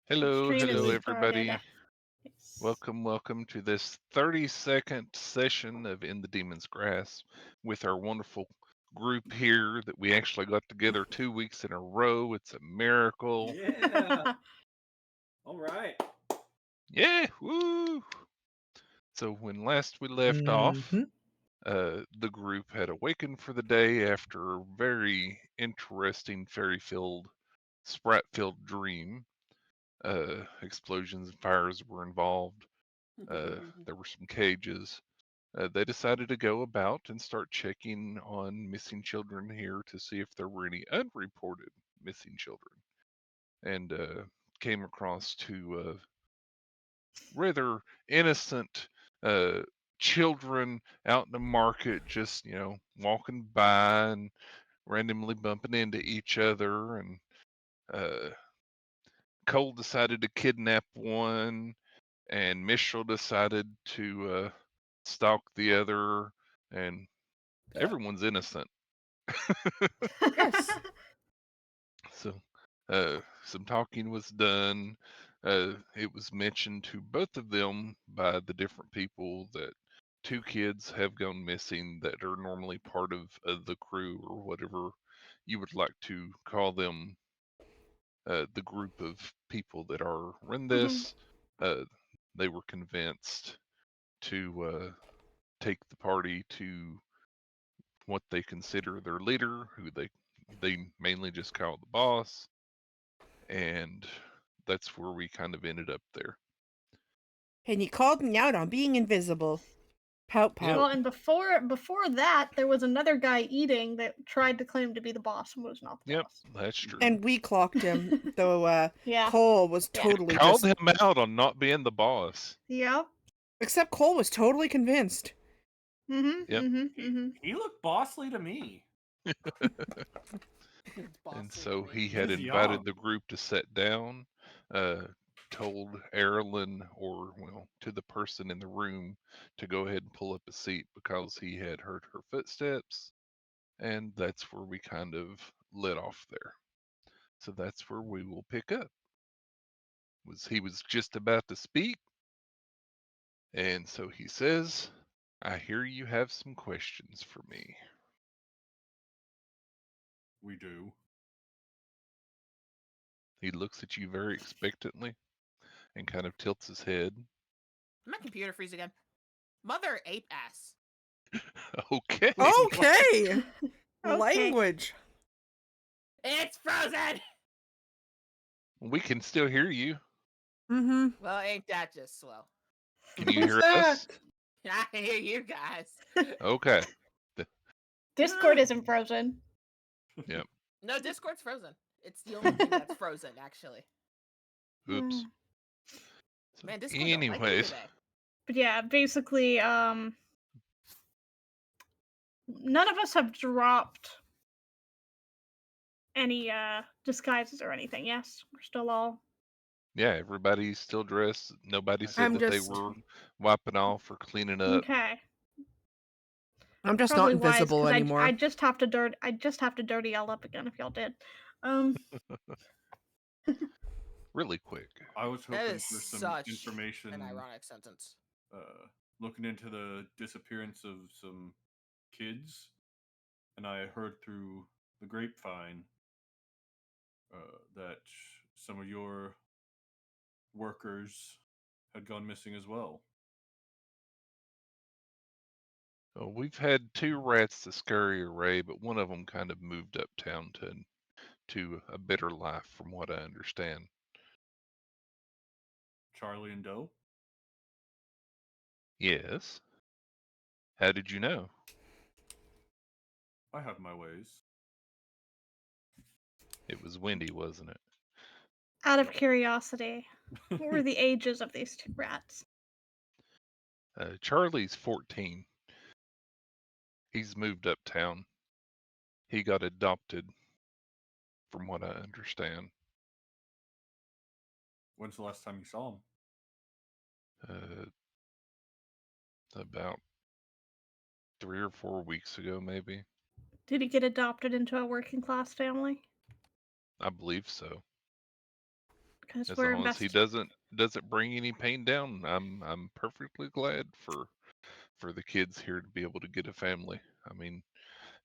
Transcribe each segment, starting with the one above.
Hello, Stream has hello, started. everybody. Yes. Welcome to this 30-second session of In the Demon's Grass with our wonderful group here that we actually got together 2 weeks in a row. It's a miracle. Yeah. All right. Yeah, woo! So when last we left off, the group had awakened for the day after a very interesting fairy-filled, sprite-filled dream. Explosions and fires were involved. There were some cages. They decided to go about and start checking on missing children here to see if there were any unreported missing children, and came across two rather innocent uh, children out in the market, just walking by and randomly bumping into each other. And uh, Cole decided to kidnap one, and Mitchell decided to stalk the other, and everyone's innocent. Yes. So, some talking was done. It was mentioned to both of them by the different people that two kids have gone missing that are normally part of the crew or whatever you would like to call them. The group of people that are in this, uh, they were convinced to take the party to what they consider their leader, who they mainly just call the boss, and that's where we kind of ended up there. And you called me out on being invisible. Pout Yep. pout. Well, and before that, there was another guy eating that tried to claim to be the boss and was not the Yep, boss. that's true. And we clocked him, though Yeah. Cole was Yeah. totally Called just... him out on not being the boss. Yep. Except Cole was totally convinced. Yep. He looked bossly to me. And so he He had was invited young. the group to sit down, told Aerilyn, or well, to the person in the room, to go ahead and pull up a seat because he had heard her footsteps, and that's where we kind of lit off there. So that's where we will pick up. He was just about to speak, and so he says, "I hear you have some questions for me." We do. He looks at you very expectantly and kind of tilts his head. My computer freeze again. Mother ape ass. Okay. Okay! Okay. Language. It's frozen! We can still hear you. Mm-hmm. Well, ain't that just slow? Can you Who's hear that? us? I hear you guys. Okay. Discord isn't frozen. Yep. No, Discord's frozen. It's the only thing that's frozen, actually. Oops. So Man, Discord don't like me anyways, today. But yeah, basically, none of us have dropped any disguises or anything. Yes, we're still all. yeah, everybody's still dressed. Nobody said I'm that they just- were wiping off or cleaning up. Okay. I'm just Probably not wise, invisible 'cause anymore. I just have to dirty y'all up again if y'all did. Really quick. I was That hoping is for some such information. an ironic sentence. Looking into the disappearance of some kids, and I heard through the grapevine that some of your workers had gone missing as well. We've had two rats to scary array, but one of them kind of moved uptown to a better life, from what I understand. Charlie and Doe? Yes. How did you know? I have my ways. It was windy, wasn't it? Out of curiosity, what were the ages of these two rats? Charlie's 14. He's moved uptown. He got adopted, from what I understand. When's the last time you saw him? About 3 or 4 weeks ago, maybe. Did he get adopted into a working class family? I believe so. because As we're long as he doesn't bring any pain down, I'm perfectly glad for the kids here to be able to get a family. I mean,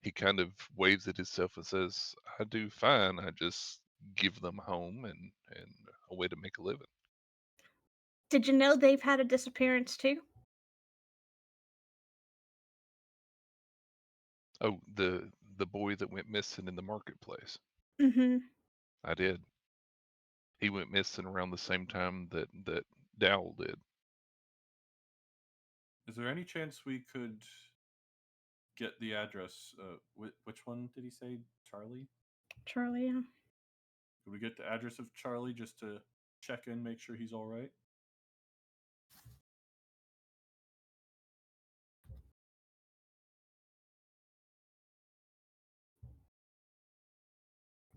he kind of waves at himself and says, "I do fine. I just give them home and a way to make a living." Did you know they've had a disappearance too? Oh, the boy that went missing in the marketplace. Mm-hmm. I did. He went missing around the same time that Dowell did. Is there any chance we could get the address? Which one did he say? Charlie? Charlie, yeah. Could we get the address of Charlie just to check in, make sure he's all right?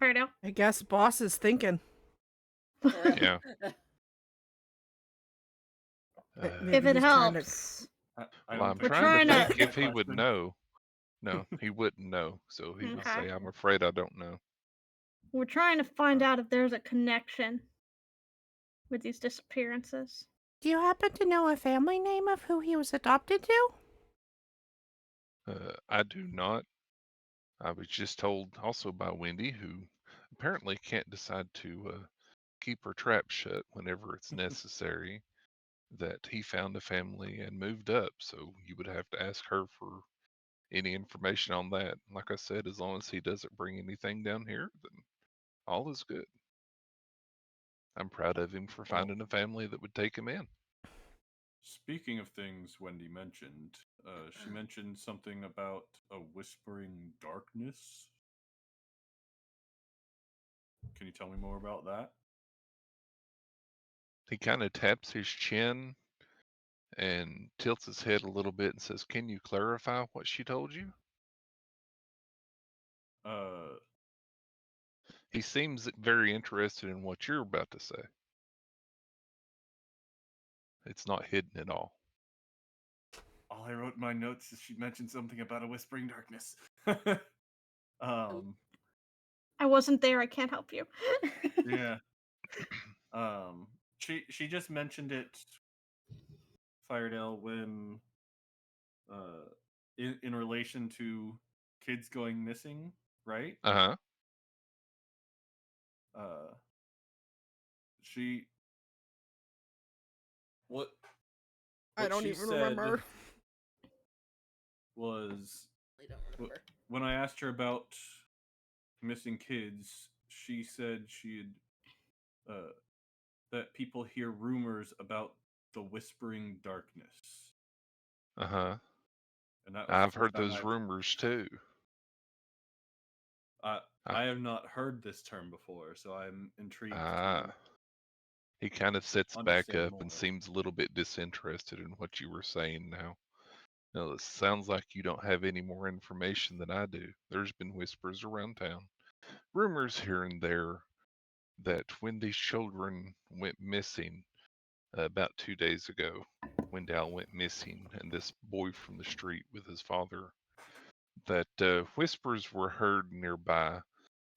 Fardo. I guess boss is thinking. Yeah. Maybe If it he's trying to. helps. I Well, don't I'm think We're trying to trying to- think if he would question. know. No, he wouldn't know. So he would Okay. say, "I'm afraid I don't know." We're trying to find out if there's a connection with these disappearances. Do you happen to know a family name of who he was adopted to? I do not. I was just told also by Wendy, who apparently can't decide to keep her trap shut whenever it's necessary, that he found a family and moved up. So you would have to ask her for any information on that. Like I said, as long as he doesn't bring anything down here, then all is good. I'm proud of him for Well, finding a family that would take him in. speaking of things Wendy mentioned, she mentioned something about a whispering darkness. Can you tell me more about that? He kind of taps his chin and tilts his head a little bit and says, "Can you clarify what she told you?" Uh, He seems very interested in what you're about to say. It's not hidden at all. all I wrote in my notes is she mentioned something about a whispering darkness. um, I wasn't there. I can't help you. yeah. She just mentioned it, Firedale, when in relation to kids going missing, right? Uh-huh. Uh, she what I don't she even said remember. was I don't remember. when I asked her about missing kids, she said she'd that people hear rumors about the whispering darkness, Uh-huh. and that was the I've first heard time those rumors too. I have not heard this term before, so I'm intrigued Ah. to He kind of sits back understand up and more. seems a little bit disinterested in what you were saying now. No, it sounds like you don't have any more information than I do. There's been whispers around town, rumors here and there, that when these children went missing about 2 days ago, when Dal went missing, and this boy from the street with his father, that whispers were heard nearby,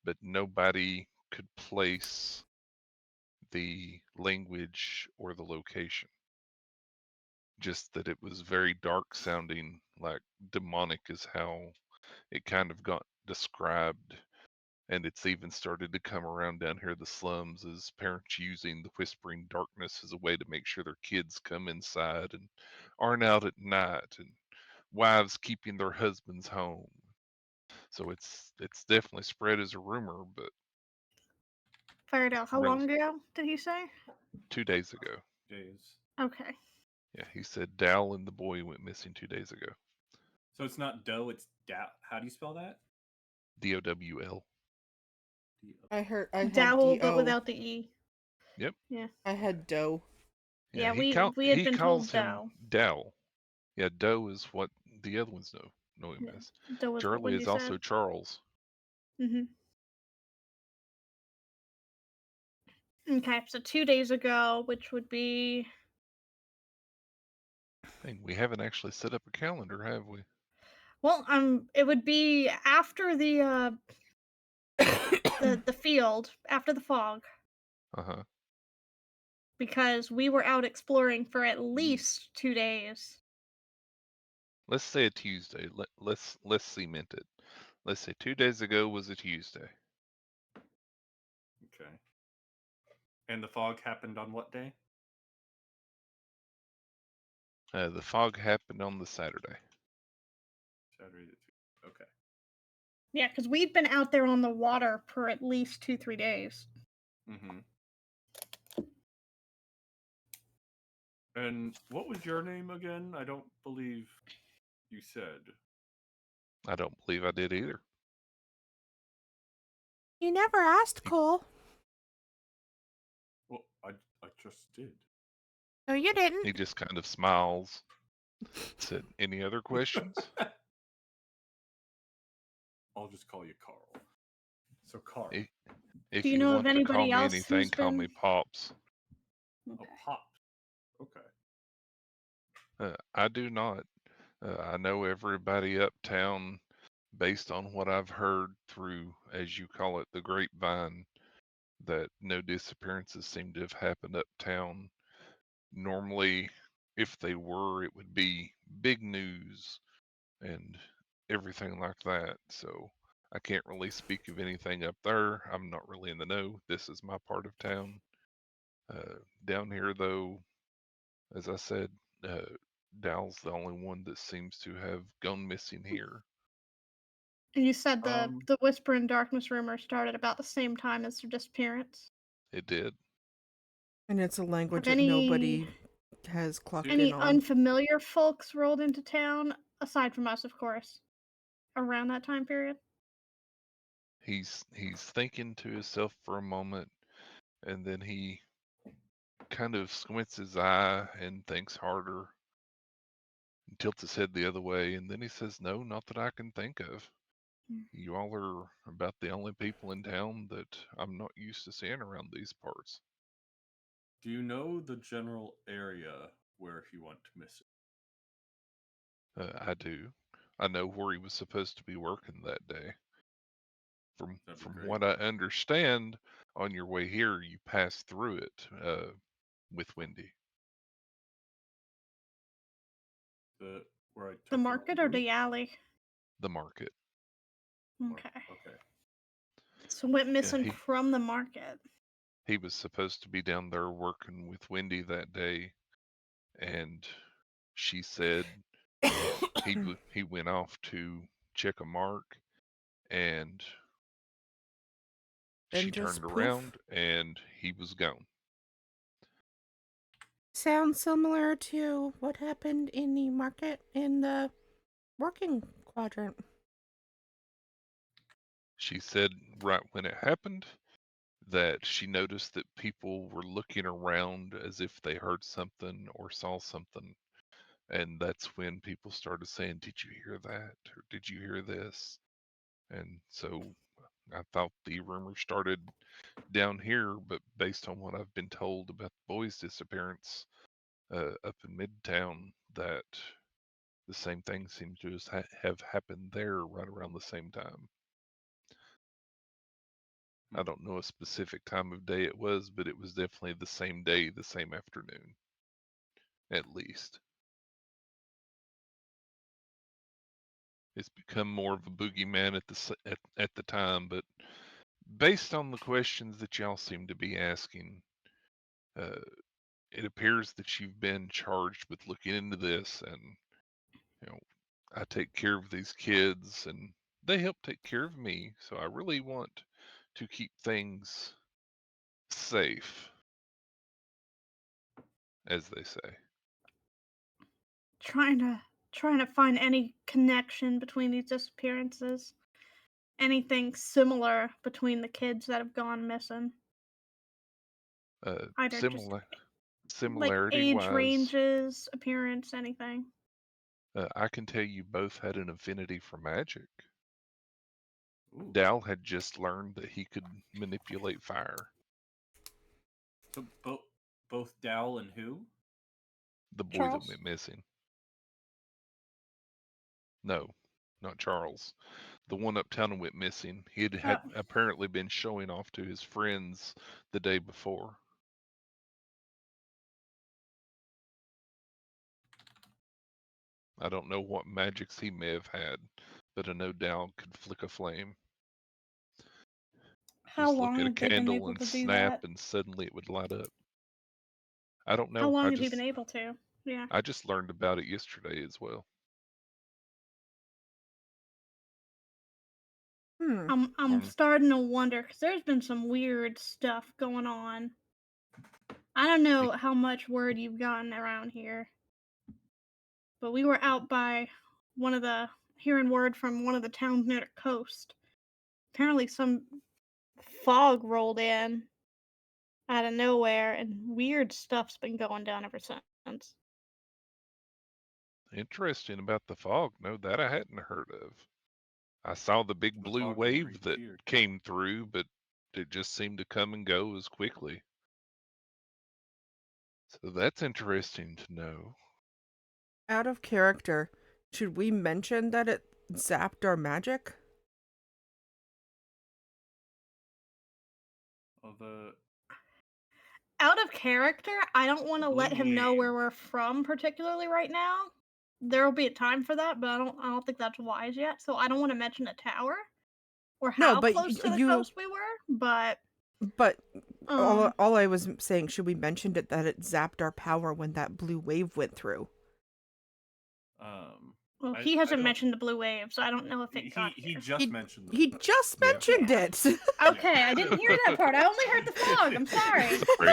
but nobody could place the language or the location. Just that it was very dark sounding, like demonic is how it kind of got described. And it's even started to come around down here, the slums, as parents using the whispering darkness as a way to make sure their kids come inside and aren't out at night, and wives keeping their husbands home. So it's definitely spread as a rumor, but Firedale, how real long ago did he say? 2 days ago. Days. Okay. Yeah, he said Dal and the boy went missing 2 days ago. So it's not dough, it's dow. How do you spell that? DOWL. I had Dowel, but D-O. without the E. Yep. Yeah. I had dough. Yeah, he we had he been calls told him Dow. Dal. Yeah, Doe is what the other ones know him Yeah. as. Dow was what Charlie Wendy is also said. Charles. Mm-hmm. Okay, so 2 days ago, which would be Dang, we haven't actually set up a calendar, have we? well, it would be after the field, after the fog. Uh-huh. because we were out exploring for at least 2 days. Let's say a Tuesday. Let's cement it. Let's say 2 days ago was a Tuesday. Okay. And the fog happened on what day? The fog happened on the Saturday. Saturday the 2nd. Okay. Yeah, because we'd been out there on the water for at least 2-3 days. Mm-hmm. And what was your name again? I don't believe you said. I don't believe I did either. You never asked, Cole. Well, I just did. No, you didn't. He just kind of smiles. Said, "Any other questions?" I'll just call you Carl. So Carl. If, Do if you you know of want to call anybody me else anything, who's call me been? Pops. Oh, Okay. Pops. Okay. I do not. I know everybody uptown, based on what I've heard through, as you call it, the grapevine, that no disappearances seem to have happened uptown. Normally, if they were, it would be big news and everything like that. So I can't really speak of anything up there. I'm not really in the know. This is my part of town. Down here, though, as I said, uh, Dal's the only one that seems to have gone missing here. And you said the Um, the Whisper in Darkness rumor started about the same time as her disappearance. It did. And it's a language Have that nobody has clocked in any on. unfamiliar folks rolled into town, aside from us, of course, around that time period? He's thinking to himself for a moment, and then he kind of squints his eye and thinks harder and tilts his head the other way, and then he says, "No, not that I can think of. Hmm. You all are about the only people in town that I'm not used to seeing around these parts." do you know the general area where he went missing? I do. I know where he was supposed to be working that day. That'd be From great. what I understand, on your way here, you passed through it with Wendy. Where I took The her market en or route? the alley? The market. Okay. Okay. So went Yeah, missing from the market. he was supposed to be down there working with Wendy that day, and she said he went off to check a mark, and Then she just turned poof. around and he was gone. Sounds similar to what happened in the market in the working quadrant. She said right when it happened that she noticed that people were looking around as if they heard something or saw something. And that's when people started saying, "Did you hear that? Or did you hear this?" And so I thought the rumor started down here, but based on what I've been told about the boy's disappearance up in Midtown, that the same thing seems to have happened there right around the same time. I Hmm. don't know a specific time of day it was, but it was definitely the same day, the same afternoon, at least. It's become more of a boogeyman at the time, but based on the questions that y'all seem to be asking, uh, it appears that you've been charged with looking into this, and you know, I take care of these kids, and they help take care of me. So I really want to keep things safe, as they say. Trying to find any connection between these disappearances. Anything similar between the kids that have gone missing. Either just Similar like similarity age wise, ranges, appearance, anything. I can tell you both had an affinity for magic. Ooh. Dal had just learned that he could manipulate fire. So both Dal and who? The boy that Charles? went missing. No, not Charles. The one uptown and went missing. He had Oh. apparently been showing off to his friends the day before. I don't know what magics he may have had, but a no doubt could flick a flame. How Just look long at a have they been candle able and to do snap, that? and suddenly it would light up. I don't How know. long have you been able to? Yeah. I just learned about it yesterday as well. I'm starting to wonder because there's been some weird stuff going on. I don't know how much word you've gotten around here, but we were out by hearing word from one of the towns near the coast. Apparently, some fog rolled in out of nowhere, and weird stuff's been going down ever since. Interesting about the fog. No, that I hadn't heard of. I saw the big The blue fog wave creeps that here. came through, but it just seemed to come and go as quickly. So that's interesting to know. Out of character, should we mention that it zapped our magic? Out of character, I don't want to let blue him know wave. where we're from particularly right now. There will be a time for that, but I don't think that's wise yet. So I don't want to mention a tower or No, how but close to the you. coast we were. But all I was saying, should we mention it that it zapped our power when that blue wave went through? Well, he hasn't mentioned the blue wave, so I don't know if it got He here. just mentioned He just mentioned it. Okay, I didn't hear that part. I only heard the fog. I'm sorry. Sorry.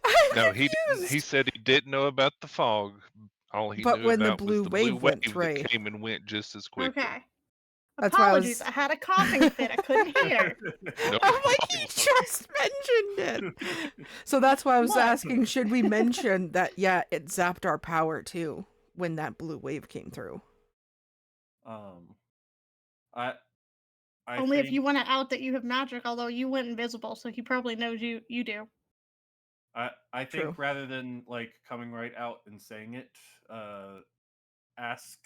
I'm No, confused. he didn't. He said he didn't know about the fog. All he But knew when the about was blue the blue wave went wave through. that came and went just as quickly. Okay. That's why Apologies, I had a coughing fit. I couldn't hear. No I'm like, he problem. just mentioned it. So that's why I was What? asking, should we mention that, yeah, it zapped our power too when that blue wave came through? I Only think, if you want to out that you have magic, although you went invisible, so he probably knows you do. I True. think rather than like coming right out and saying it, ask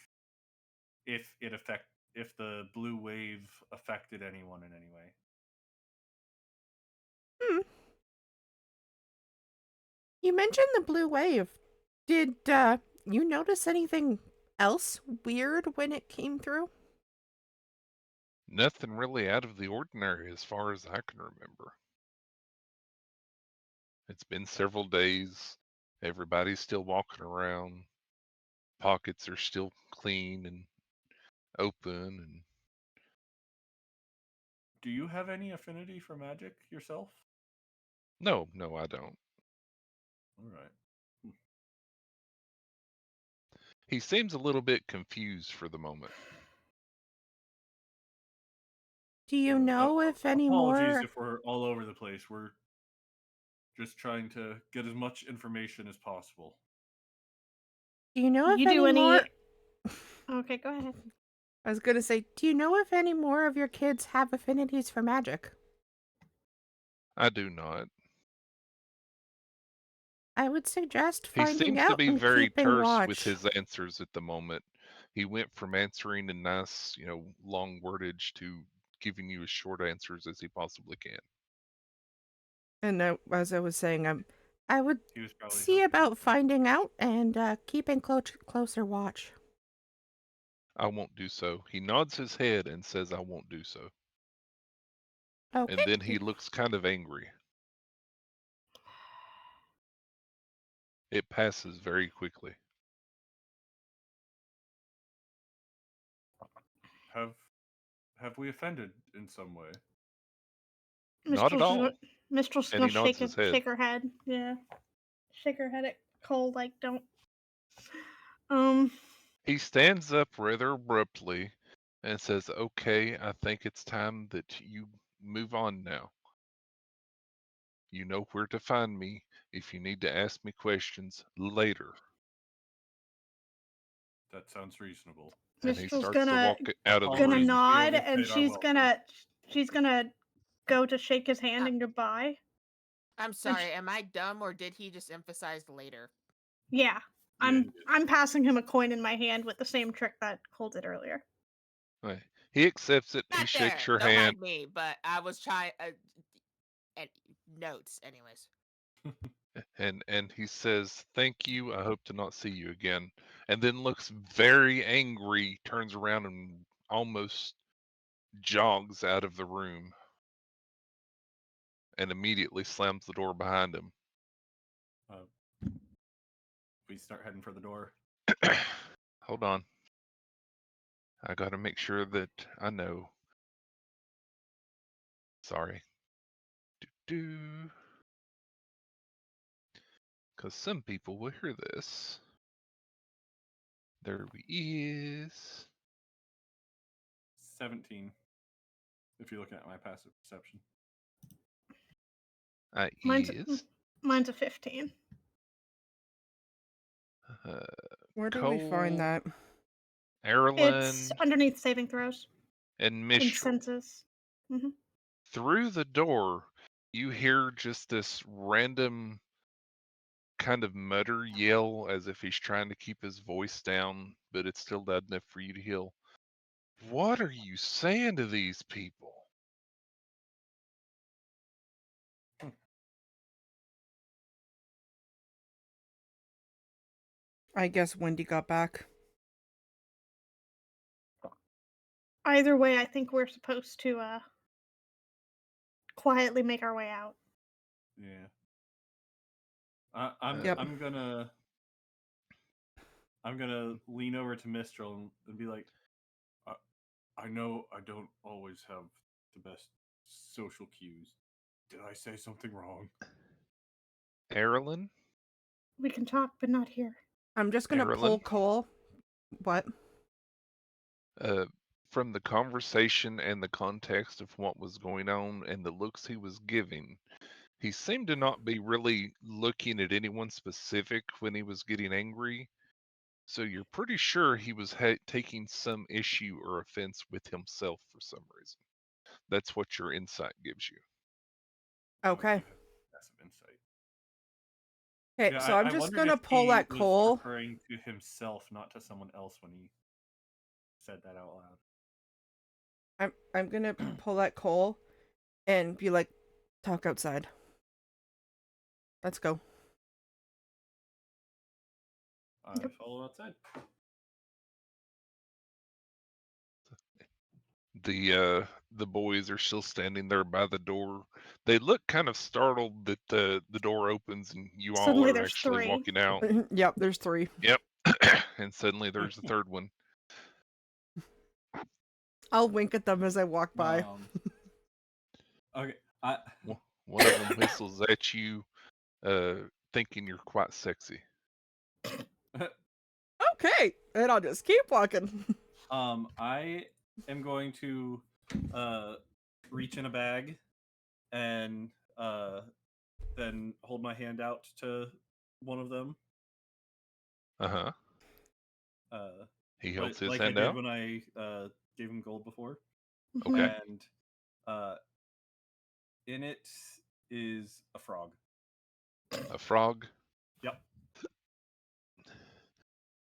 if the blue wave affected anyone in any way. You mentioned the blue wave. Did you notice anything else weird when it came through? Nothing really out of the ordinary as far as I can remember. It's been several days. Everybody's still walking around. Pockets are still clean and open. And Do you have any affinity for magic yourself? no, I don't. All right. He seems a little bit confused for the moment. Do you know if any Apologies more? if we're all over the place. We're just trying to get as much information as possible. Do you know if You do any more? Okay, go ahead. I was gonna say, do you know if any more of your kids have affinities for magic? I do not. I would suggest He finding seems to out be and very keeping terse watch. with his answers at the moment. He went from answering in nice, long wordage to giving you as short answers as he possibly can. And as I was saying, I would He was probably see about finding out and keeping closer watch. I won't do so. He nods his head and says, I won't do so. Okay. And then he looks kind of angry. It passes very quickly. Have we offended in some way? Not at all. Mistress And he gonna nods his head. shake her head. Yeah. Shake her head at Cole like don't. He stands up rather abruptly and says, okay, I think it's time that you move on now. You know where to find me if you need to ask me questions later. That sounds reasonable. And he Mistress starts to walk out of the gonna room. nod and she's gonna go to shake his hand and goodbye. I'm sorry, am I dumb or did he just emphasize later? Yeah. I'm passing him a coin in my hand with the same trick that Cole did earlier. Right. He accepts it. Not He shakes there. your Don't hand. mind me, but I was trying. And notes, anyways. and he says, "Thank you. I hope to not see you again." And then looks very angry, turns around and almost jogs out of the room and immediately slams the door behind him. We start heading for the door. Hold on. I got to make sure that I know. Sorry. Because some people will hear this. There he is. 17. If you're looking at my passive perception. Mine's a 15. Where do Cole, we find that? Aerilyn, It's underneath saving throws and and Mistral. senses. Mm-hmm. Through the door, you hear just this random kind of mutter yell as if he's trying to keep his voice down, but it's still loud enough for you to hear. What are you saying to these people? I guess Wendy got back. Either way, I think we're supposed to quietly make our way out. Yeah. I'm gonna lean over to Mistral and be like, I know I don't always have the best social cues. Did I say something wrong? Aerilyn? We can talk, but not here. I'm just gonna pull Aerilyn? Cole. What? From the conversation and the context of what was going on and the looks he was giving, he seemed to not be really looking at anyone specific when he was getting angry. So you're pretty sure he was taking some issue or offense with himself for some reason. That's what your insight gives you. Okay. Passive insight. Okay, Yeah, so I'm I just wondered gonna if pull he that was Cole. referring to himself, not to someone else when he said that out loud. I'm gonna pull that Cole and be like, talk outside. Let's go. I follow outside. The boys are still standing there by the door. They look kind of startled that the door opens and you all Suddenly are there's actually 3. walking out. Yep, there's 3. Yep. And suddenly there's a third one. I'll wink at them as I walk by. Okay. One of them whistles at you, thinking you're quite sexy. Okay, and I'll just keep walking. I am going to reach in a bag and then hold my hand out to one of them. Uh-huh. He holds his like hand I did out. when I gave him gold before. Okay. And in it is a frog. A frog. Yep.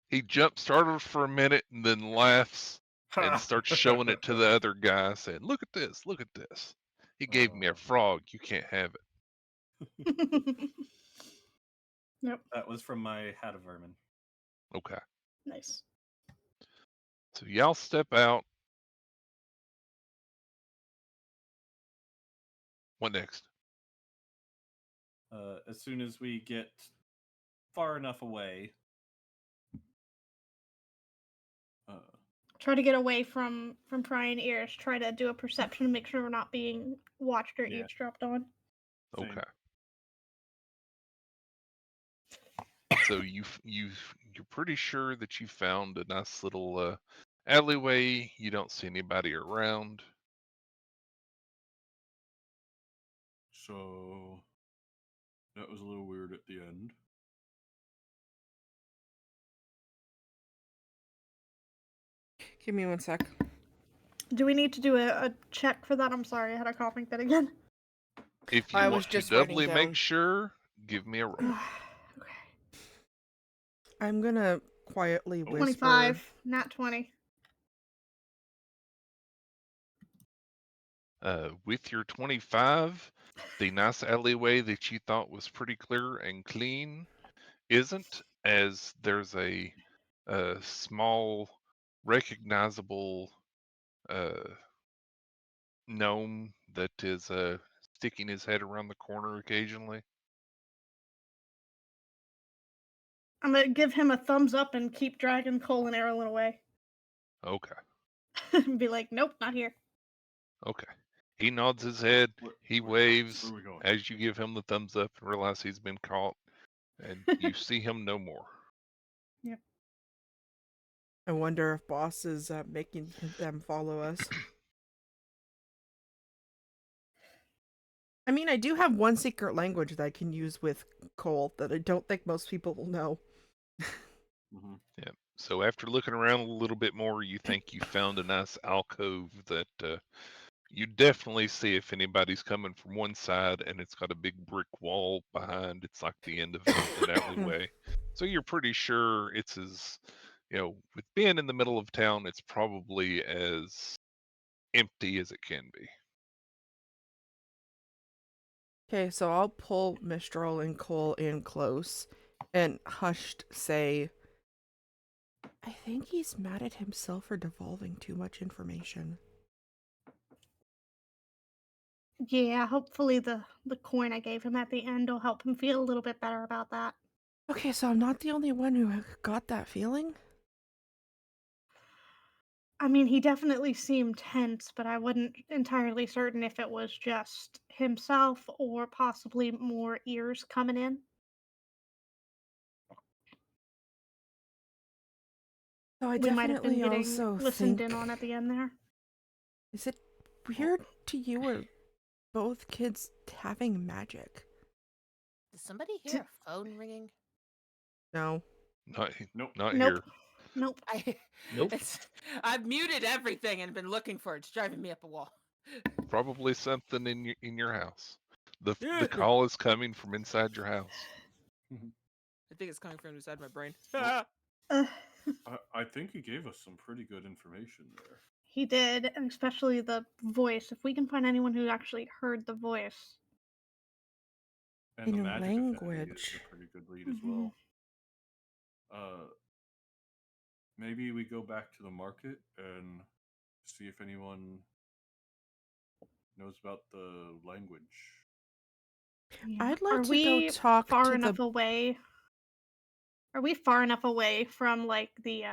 He startled for a minute and then laughs and starts showing it to the other guy, saying, "Look at this! Look at this! He gave me a frog. You can't have it." Yep. That was from my hat of vermin. Okay. Nice. So y'all step out. What next? As soon as we get far enough away, try to get away from prying ears. Try to do a perception to make sure we're not being watched or eavesdropped on. Same. Okay. So you're pretty sure that you found a nice little alleyway. You don't see anybody around. So that was a little weird at the end. Give me 1 sec. Do we need to do a check for that? I'm sorry, I had a coughing fit again. If you I want was to just doubly writing make down. sure, give me a roll. Okay. I'm gonna quietly whisper. 25, not 20. With your 25, The nice alleyway that you thought was pretty clear and clean isn't, as there's a small, recognizable gnome that is sticking his head around the corner occasionally. I'm gonna give him a thumbs up and keep dragging Cole and Aerilyn away. Okay. Be like, nope, not here. Okay. He nods his head. He Where waves are we going? as you give him the thumbs up and realize he's been caught, and you see him no more. Yep. I wonder if Boss is making them follow us. I mean, I do have one secret language that I can use with Cole that I don't think most people will know. Mm-hmm. Yeah. So after looking around a little bit more, you think you found a nice alcove that you definitely see if anybody's coming from one side, and it's got a big brick wall behind. It's like the end of an alleyway. So you're pretty sure it's with being in the middle of town, it's probably as empty as it can be. Okay, so I'll pull Mistral and Cole in close and hushed say, I think he's mad at himself for devolving too much information. Yeah, hopefully the coin I gave him at the end will help him feel a little bit better about that. Okay, so I'm not the only one who got that feeling? I mean, he definitely seemed tense, but I wasn't entirely certain if it was just himself or possibly more ears coming in. So I We might have been definitely getting also listened think... in on at the end there. Is it weird to you or both kids having magic? Does somebody hear a phone ringing? No. Nope. Not Nope. here. Nope. Nope. I've muted everything and been looking for it. It's driving me up a wall. Probably something in your house. The I call is coming from inside your house. think it's coming from inside my brain. Uh, I think he gave us some pretty good information there. he did, and especially the voice. If we can find anyone who actually heard the voice. And In the magic affinity language. is a pretty good lead as well. Maybe we go back to the market and see if anyone knows about the language. Yeah. I'd like Are to we go talk far to enough the... away? Are we far enough away from like the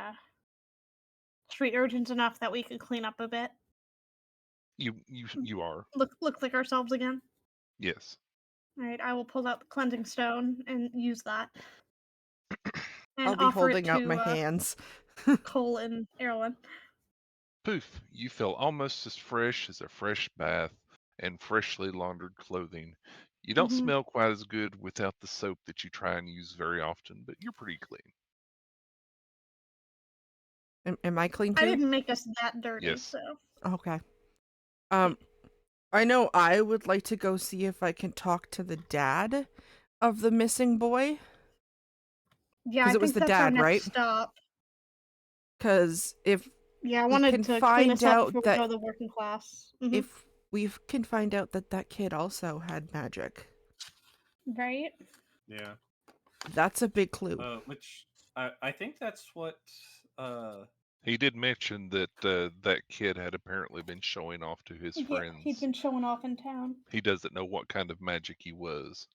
street urchins enough that we could clean up a bit? You are. Look like ourselves again. Yes. All right, I will pull out the cleansing stone and use that, and I'll be offer it holding out to my hands. Cole and Aerilyn. Poof, you feel almost as fresh as a fresh bath and freshly laundered clothing. You don't Mhm. smell quite as good without the soap that you try and use very often, but you're pretty clean. Am I clean too? I didn't make us that dirty, Yes. so. Okay. I know I would like to go see if I can talk to the dad of the missing boy. Yeah, 'Cause I it was think the that's our dad, next right? stop. Because if Yeah, I we wanted can to clean find us up out before we that go to the working class. Mhm. if we can find out that that kid also had magic, Right? Yeah. that's a big clue. Which I think that's what He did mention that that kid had apparently been showing off to his Yeah, friends. he'd been showing off in town. He doesn't know what kind of magic it was,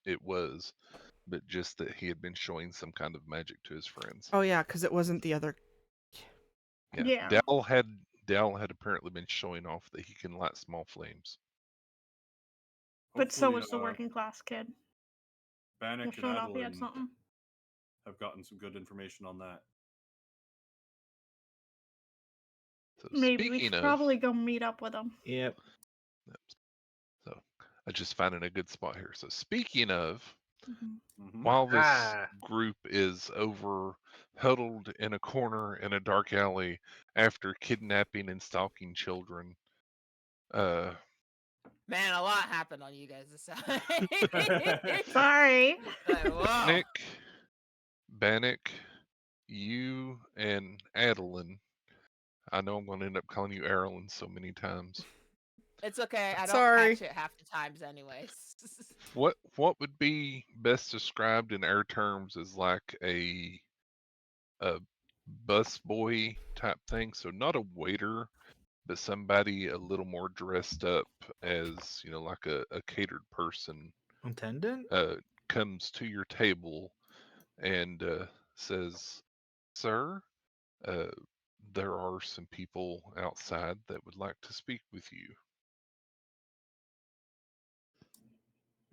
but just that he had been showing some kind of magic to his friends. Oh yeah, because it wasn't the other. Yeah. Yeah. Dal had apparently been showing off that he can light small flames. But so hopefully was the working class kid. Bannock and Showing off he had Aerilyn something. have gotten some good information on that. So Maybe we speaking should of, probably go meet up with him. Yep. so I just finding a good spot here. So speaking of, Mm-hmm. while this Ah. group is over huddled in a corner in a dark alley after kidnapping and stalking children, Man, a lot happened on you guys this time. Sorry. Like, whoa. Bannock, you and Adeline, I know I'm going to end up calling you Aerilyn so many times, It's okay. I don't Sorry. catch it half the times, anyways. What would be best described in our terms as like a bus boy type thing? So not a waiter, but somebody a little more dressed up as, like a catered person Attendant? comes to your table and says, "Sir, uh, there are some people outside that would like to speak with you."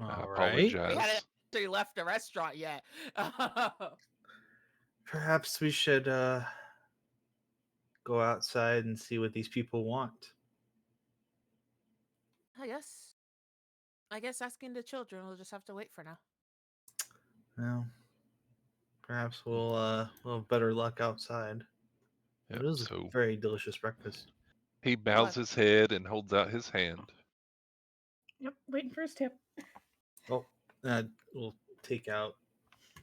I All right. We hadn't apologize. actually left the restaurant yet. Perhaps we should go outside and see what these people want. I guess asking the children, we'll just have to wait for now. Well, perhaps we'll have better luck outside. Yep, It was a so very delicious breakfast. he bows his head and holds out his hand. Yep, waiting for his tip. Oh, we'll take out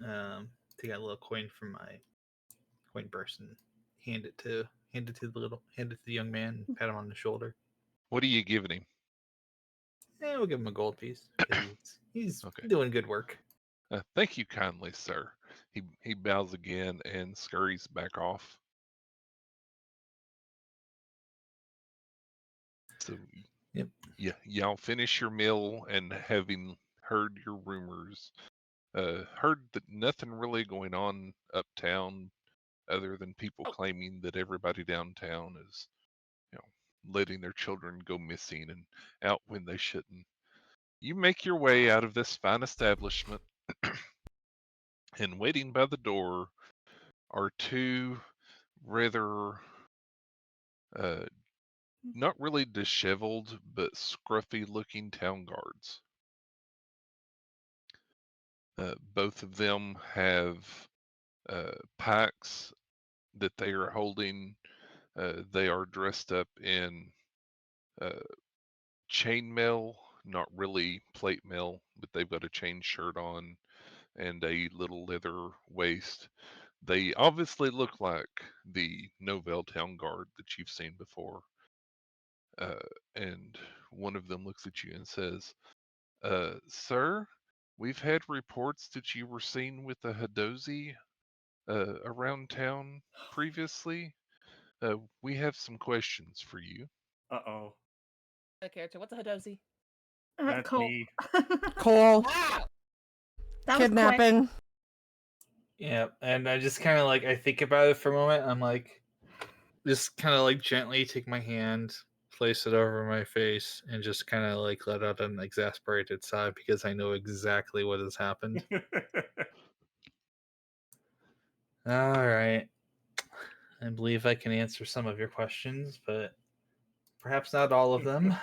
a little coin from my coin purse and hand it to the young man and pat him on the shoulder. What are you giving him? Yeah, we'll give him a gold piece. 'Cause he's Okay. doing good work. Thank you kindly, sir. He bows again and scurries back off. So, Yep. yeah, y'all finish your meal, and having heard your rumors, heard that nothing really going on uptown other than people claiming that everybody downtown is, letting their children go missing and out when they shouldn't. You make your way out of this fine establishment, and waiting by the door are two rather not really disheveled but scruffy looking town guards. Both of them have packs that they are holding. They are dressed up in uh, chainmail, not really plate mail, but they've got a chain shirt on and a little leather waist. They obviously look like the Novell Town Guard that you've seen before. And one of them looks at you and says, "Sir, we've had reports that you were seen with a Hadozi around town previously. We have some questions for you." Uh-oh. The character, what's a Hadozi? That's Cole. me. Cole. Wow! That was quick. Kidnapping. Yeah, and I just kind of I think about it for a moment. I'm like, just kind of gently take my hand, place it over my face, and just kind of let out an exasperated sigh because I know exactly what has happened. All right. I believe I can answer some of your questions, but perhaps not all of them.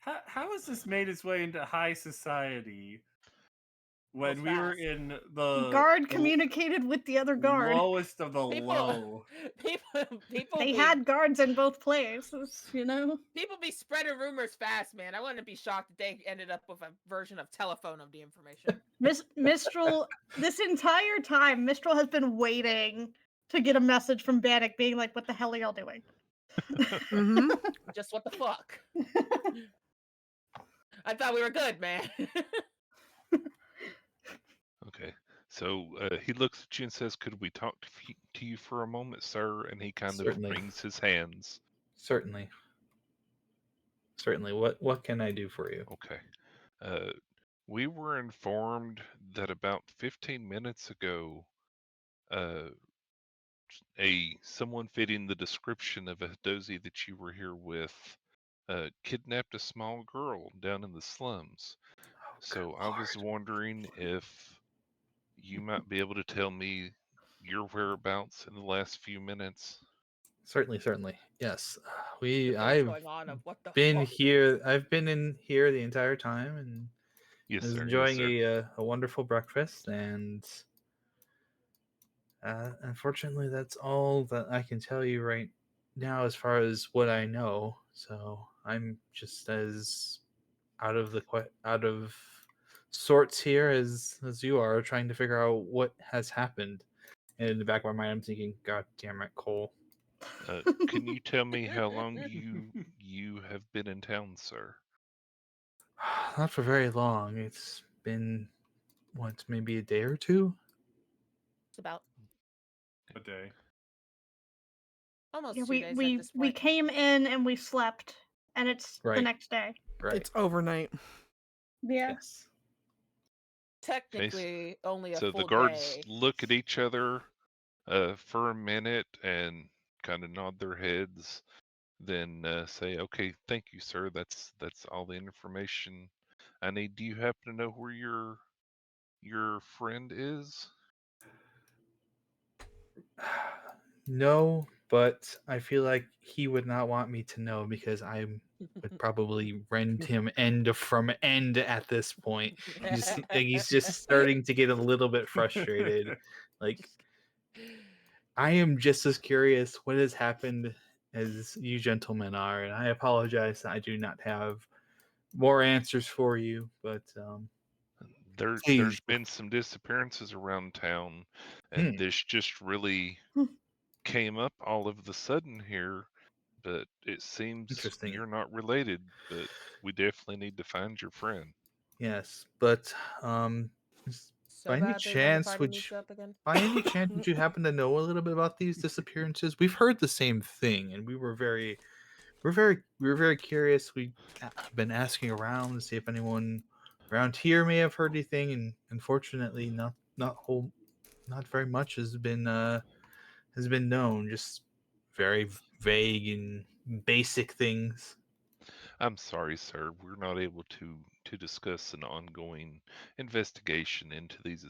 How has this made its way into high society? When Goes we were fast. in the Guard communicated with the other guard. lowest of the low. People They be, had guards in both places, people be spreading rumors fast, man. I wouldn't be shocked if they ended up with a version of telephone of the information. Mistral, this entire time, Mistral has been waiting to get a message from Bannock being like, what the hell are y'all doing? Mm-hmm. Just what the fuck? I thought we were good, man. Okay. So he looks at you and says, "Could we talk to you for a moment, sir?" And he kind of Certainly. wrings his hands. Certainly. What can I do for you? Okay. We were informed that about 15 minutes ago, uh, someone fitting the description of a dozy that you were here with kidnapped a small girl down in the slums. So I was wondering if you might be able to tell me your whereabouts in the last few minutes. Certainly. Yes. The face I've going on of what the been fuck? here. I've been in here the entire time and Yes, was sir. enjoying Yes, sir. a wonderful breakfast. And unfortunately, that's all that I can tell you right now as far as what I know. So I'm just as out of sorts here as you are, trying to figure out what has happened. And in the back of my mind, I'm thinking, God damn it, Cole. Can you tell me how long you have been in town, sir? Not for very long. It's been what, maybe a day or two? It's about A day. almost Yeah, 2 days at this we point. came in and we slept, and it's the Right. next day. Right. It's overnight. Yeah. Yes. Technically, only a So the full guards day. look at each other for a minute and kind of nod their heads, then say, "Okay, thank you, sir. That's all the information I need." Do you happen to know where your friend is? No, but I feel like he would not want me to know because I would probably rend him end from end at this point. He's just starting to get a little bit frustrated. Like, I am just as curious what has happened as you gentlemen are, and I apologize that I do not have more answers for you, but There's please. been some disappearances around town, and Hmm, this just really came up all of the sudden here. But it seems interesting. you're not related. But we definitely need to find your friend. Yes, but um, So badly when the party meets up again. by any chance, would you happen to know a little bit about these disappearances? We've heard the same thing, and we were very curious. We have been asking around to see if anyone around here may have heard anything, and unfortunately, not very much has been known. Just very vague and basic things. I'm sorry, sir. We're not able to discuss an ongoing investigation into these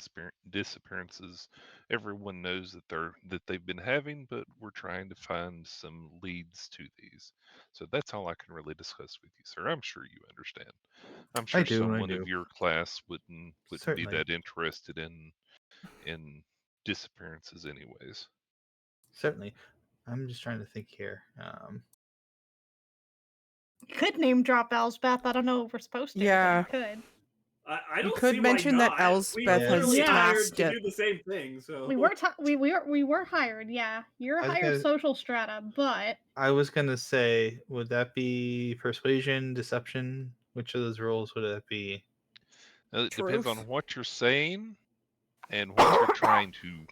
disappearances. Everyone knows that they've been having, but we're trying to find some leads to these. So that's all I can really discuss with you, sir. I'm sure you understand. I'm I sure do, I someone of do. your class wouldn't be Certainly, that interested in disappearances anyways. certainly. I'm just trying to think here. You could name drop Elsbeth. I don't know if we're supposed to, Yeah. but you could. I You don't could see mention why that not. We Elspeth has literally hired tasked to it. do the same thing. So We were hired. Yeah, you're I was higher gonna- social strata, but I was gonna say, would that be persuasion, deception? Which of those roles would that be? It depends Truth. on what you're saying and what you're trying to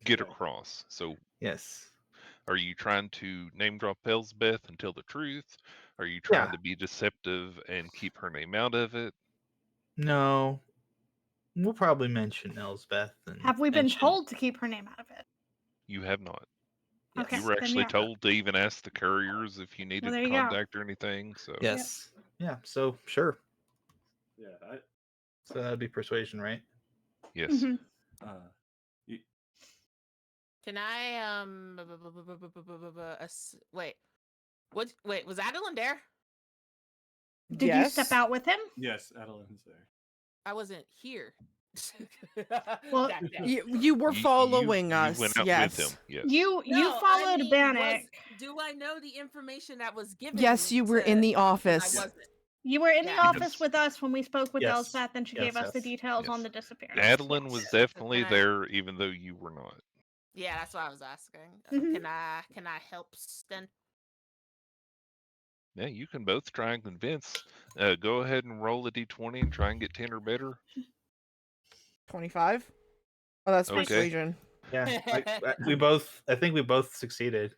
get across. So Yes. are you trying to name drop Elsbeth and tell the truth? Are you Yeah. trying to be deceptive and keep her name out of it? No. We'll probably mention Elsbeth and have we been mention. told to keep her name out of it? You have not. Okay, You were then actually yeah. told to even ask the couriers if you Well, needed there you go. contact or anything. So Yes. Yeah. So sure. yeah, So that'd be persuasion, right? yes. Mhm. you, Can I wait? What? Wait, was Adeline there? Did you step out with him? yes, Adelyn's there. I wasn't here. Well, that day. You were following you us. went out yes. with him. Yes. You No, followed I mean, Bannock. do I know the information that was given? Yes, you were in the I office. wasn't. You were in the Yeah. office with us when we spoke with Yes. Elsbeth, and she Yes, gave us the yes, details on yes. the disappearance. Adeline Yes. was So definitely can I- there, even though you were not. Yeah, that's what I was asking. Mhm. Can I help Sten? Yeah, you can both try and convince. Go ahead and roll a d20 and try and get 10 or better. 25? Oh, that's Okay. persuasion. Yeah. I think we both succeeded.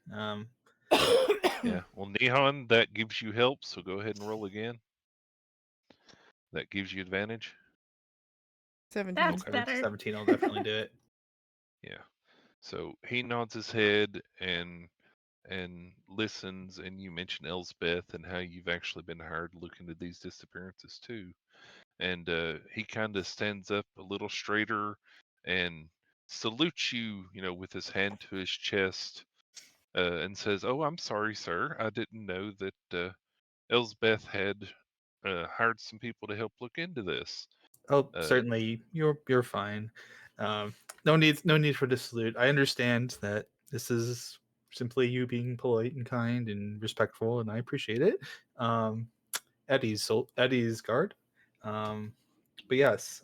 Yeah. Well, Nihon, that gives you help, so go ahead and roll again. That gives you advantage. 17. That's Okay. better. 17 will definitely do it. Yeah. So he nods his head and listens, and you mention Elsbeth and how you've actually been hired to look into these disappearances too. And he kind of stands up a little straighter and salutes you, with his hand to his chest, and says, "Oh, I'm sorry, sir. I didn't know that Elsbeth had hired some people to help look into this." Oh, Uh, certainly, you're fine. No need for this salute. I understand that this is simply you being polite and kind and respectful, and I appreciate it. Um, Eddie's guard. But yes.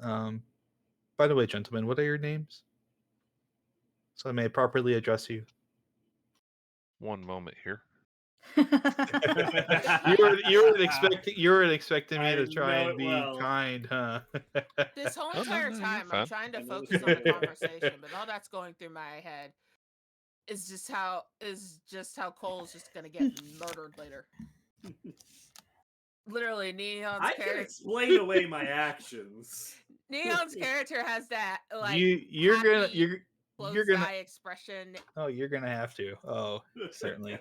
By the way, gentlemen, what are your names? So I may properly address you. One moment here. You weren't expecting me I to try know and it be well. kind, huh? This whole Oh, no, entire no, you're time, I'm fine. trying to I know focus it's on the okay. conversation, but all that's going through my head is just how Cole's just gonna get murdered later. Literally, Neon's I can character. explain away my actions. Neon's character has that like you're gonna happy, you're closed gonna eye expression. you're gonna have to. Oh, certainly.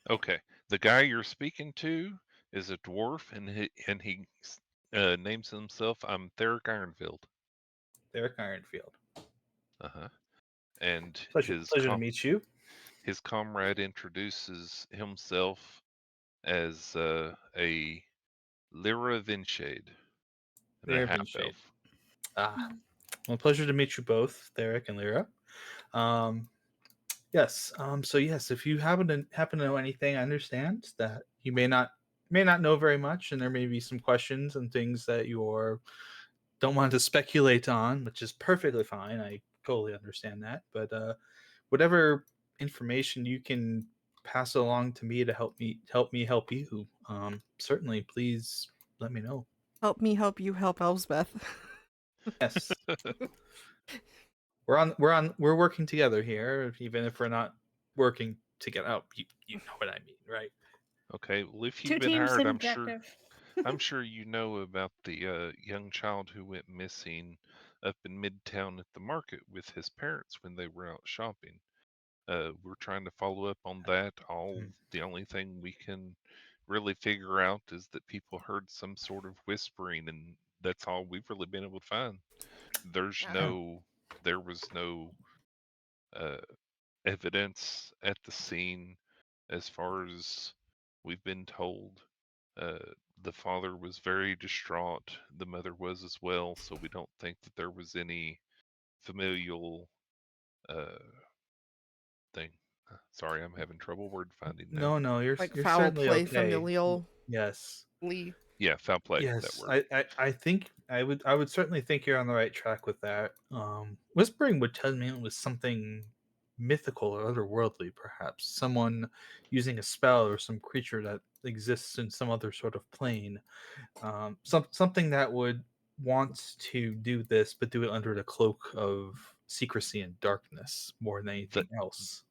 Okay, the guy you're speaking to is a dwarf, and he names himself Theric Ironfield. Derek Ironfield. Uh-huh. And Pleasure to meet you. his comrade introduces himself as a Lyra Vinshade, and a Lyra half Vinshade. elf. Well, pleasure to meet you both, Derek and Lyra. Yes. So yes, if you happen to know anything, I understand that you may not know very much, and there may be some questions and things that you don't want to speculate on, which is perfectly fine. I totally understand that. But whatever information you can pass along to me to help help you, certainly please let me know. Help me help you help Elsbeth. Yes. We're working together here, even if we're not working together. Oh, you know what I mean, right? Okay, well, if Two you've been teams, hired, same I'm sure objective. you know about the young child who went missing up in Midtown at the market with his parents when they were out shopping. We're trying to follow up on that. The only thing we can really figure out is that people heard some sort of whispering, and that's all we've really been able to find. There was no uh, evidence at the scene, as far as we've been told. Uh, the father was very distraught. The mother was as well. So we don't think that there was any familial uh, thing. Sorry, I'm having trouble word finding there. No, you're Like you're foul certainly play, okay. familial. Yes. Yeah, foul play. That Yes, word. I think I would certainly think you're on the right track with that. Whispering would tell me it was something mythical or otherworldly, perhaps someone using a spell or some creature that exists in some other sort of plane. Something that would want to do this, but do it under the cloak of secrecy and darkness more than That anything else.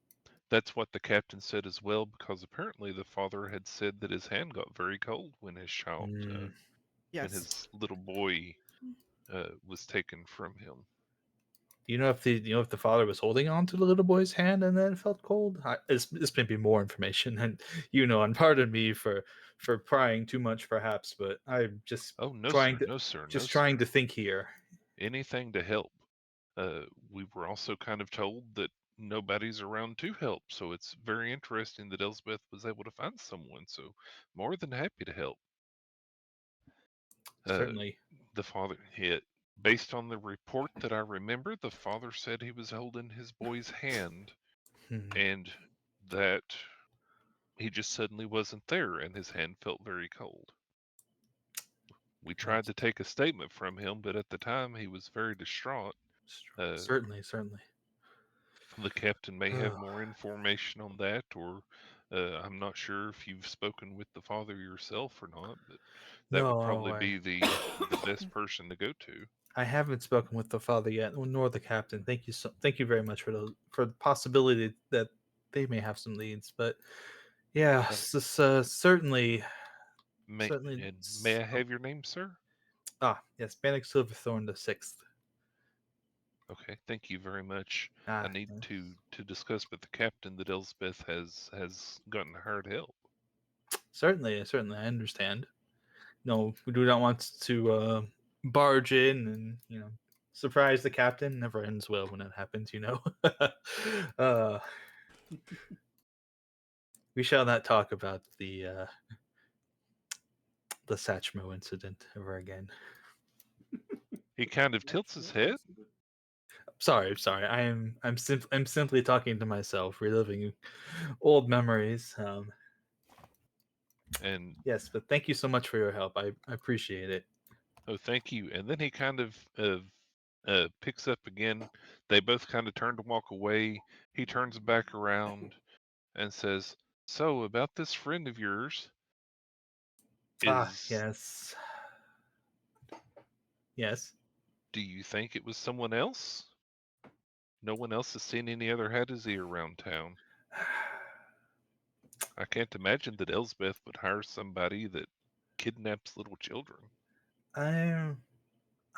that's what the captain said as well, because apparently the father had said that his hand got very cold when Mm. when Yes. his little boy was taken from him. Do you know if the father was holding on to the little boy's hand and then it felt cold? This may be more information, and and pardon me for prying too much, perhaps, but I'm just Oh, no, trying sir. to No, sir. No, just trying sir. to think here. Anything to help. We were also kind of told that nobody's around to help, so it's very interesting that Elsbeth was able to find someone. So, more than happy to help. Uh, Certainly. the father hit. Based on the report that I remember, the father said he was holding his boy's hand, Hmm. and that he just suddenly wasn't there, and his hand felt very cold. We tried Yes. to take a statement from him, but at the time he was very distraught. Uh, Certainly. the captain may have more information on that, or I'm not sure if you've spoken with the father yourself or not, but that would No, probably be the best person to go to. I haven't spoken with the father yet, nor the captain. Thank you very much for the possibility that they may have some leads. But yeah, Uh, this certainly may certainly. and may I have your name, sir? Yes, Bannock Silverthorn the Sixth. Okay, thank you very much. I Ah, need yes. to discuss with the captain that Elsbeth has gotten hired help. Certainly, I understand. No, we do not want to barge in and surprise the captain. Never ends well when it happens. uh, we shall not talk about the Satchmo incident ever again. He kind of tilts his head. Sorry. I'm simply talking to myself, reliving old memories. And Yes, but thank you so much for your help. I appreciate it. oh, thank you. And then he kind of picks up again. They both kind of turn to walk away. He turns back around and says, "So, about this friend of yours, Yes. Yes. do you think it was someone else? No one else has seen any other Hadizee around town. I can't imagine that Elsbeth would hire somebody that kidnaps little children." I'm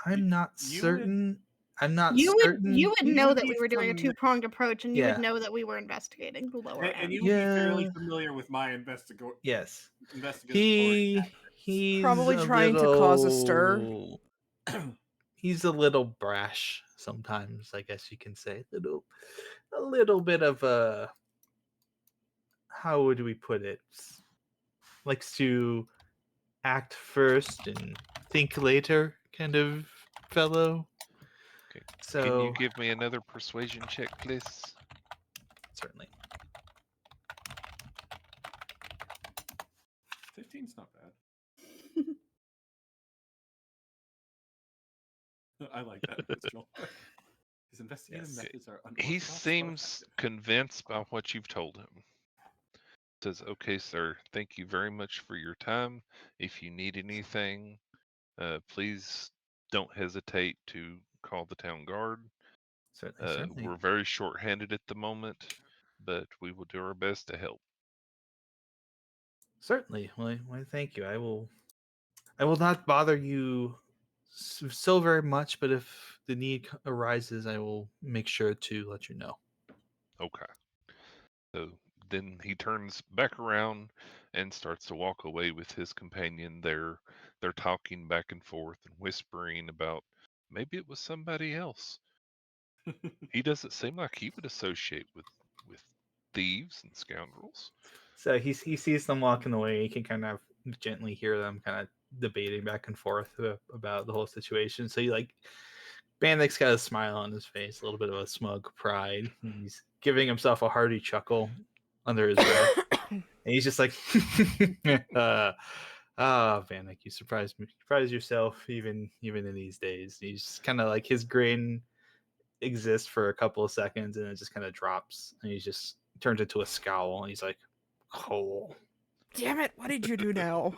You- not you would- certain. I'm not You certain. would You know would that be we were doing a fami- two-pronged approach, and you Yeah. would know that we were investigating the lower and end. you would be fairly Yeah. familiar with my Yes. investigatory He's Probably a trying to cause a stir. little- He's a little brash sometimes, I guess you can say. A little bit of a, how would we put it? Likes to act first and think later kind of fellow. Okay. So Can you give me another persuasion check, please? certainly. 15's not bad. I like that, Mitchell. His investigative Yes. methods are He unorthodox but seems effective. convinced by what you've told him. Says, "Okay, sir, thank you very much for your time. If you need anything, please don't hesitate to call the town guard. Certainly. We're very short-handed at the moment, but we will do our best to help." Certainly. Well, thank you. I will not bother you so very much, but if the need arises, I will make sure to let you know. Okay. So then he turns back around and starts to walk away with his companion. They're talking back and forth and whispering about maybe it was somebody else. He doesn't seem like he would associate with thieves and scoundrels. So he sees them walking away. He can kind of gently hear them kind of debating back and forth about the whole situation. So Bandic's got a smile on his face, a little bit of a smug pride. He's giving himself a hearty chuckle under his breath. And he's just like, Bandic, you surprised me. Surprise yourself even in these days. He's kind of like, his grin exists for a couple of seconds and it just kind of drops. And he just turns into a scowl. And he's like, oh. Damn it, what did you do now?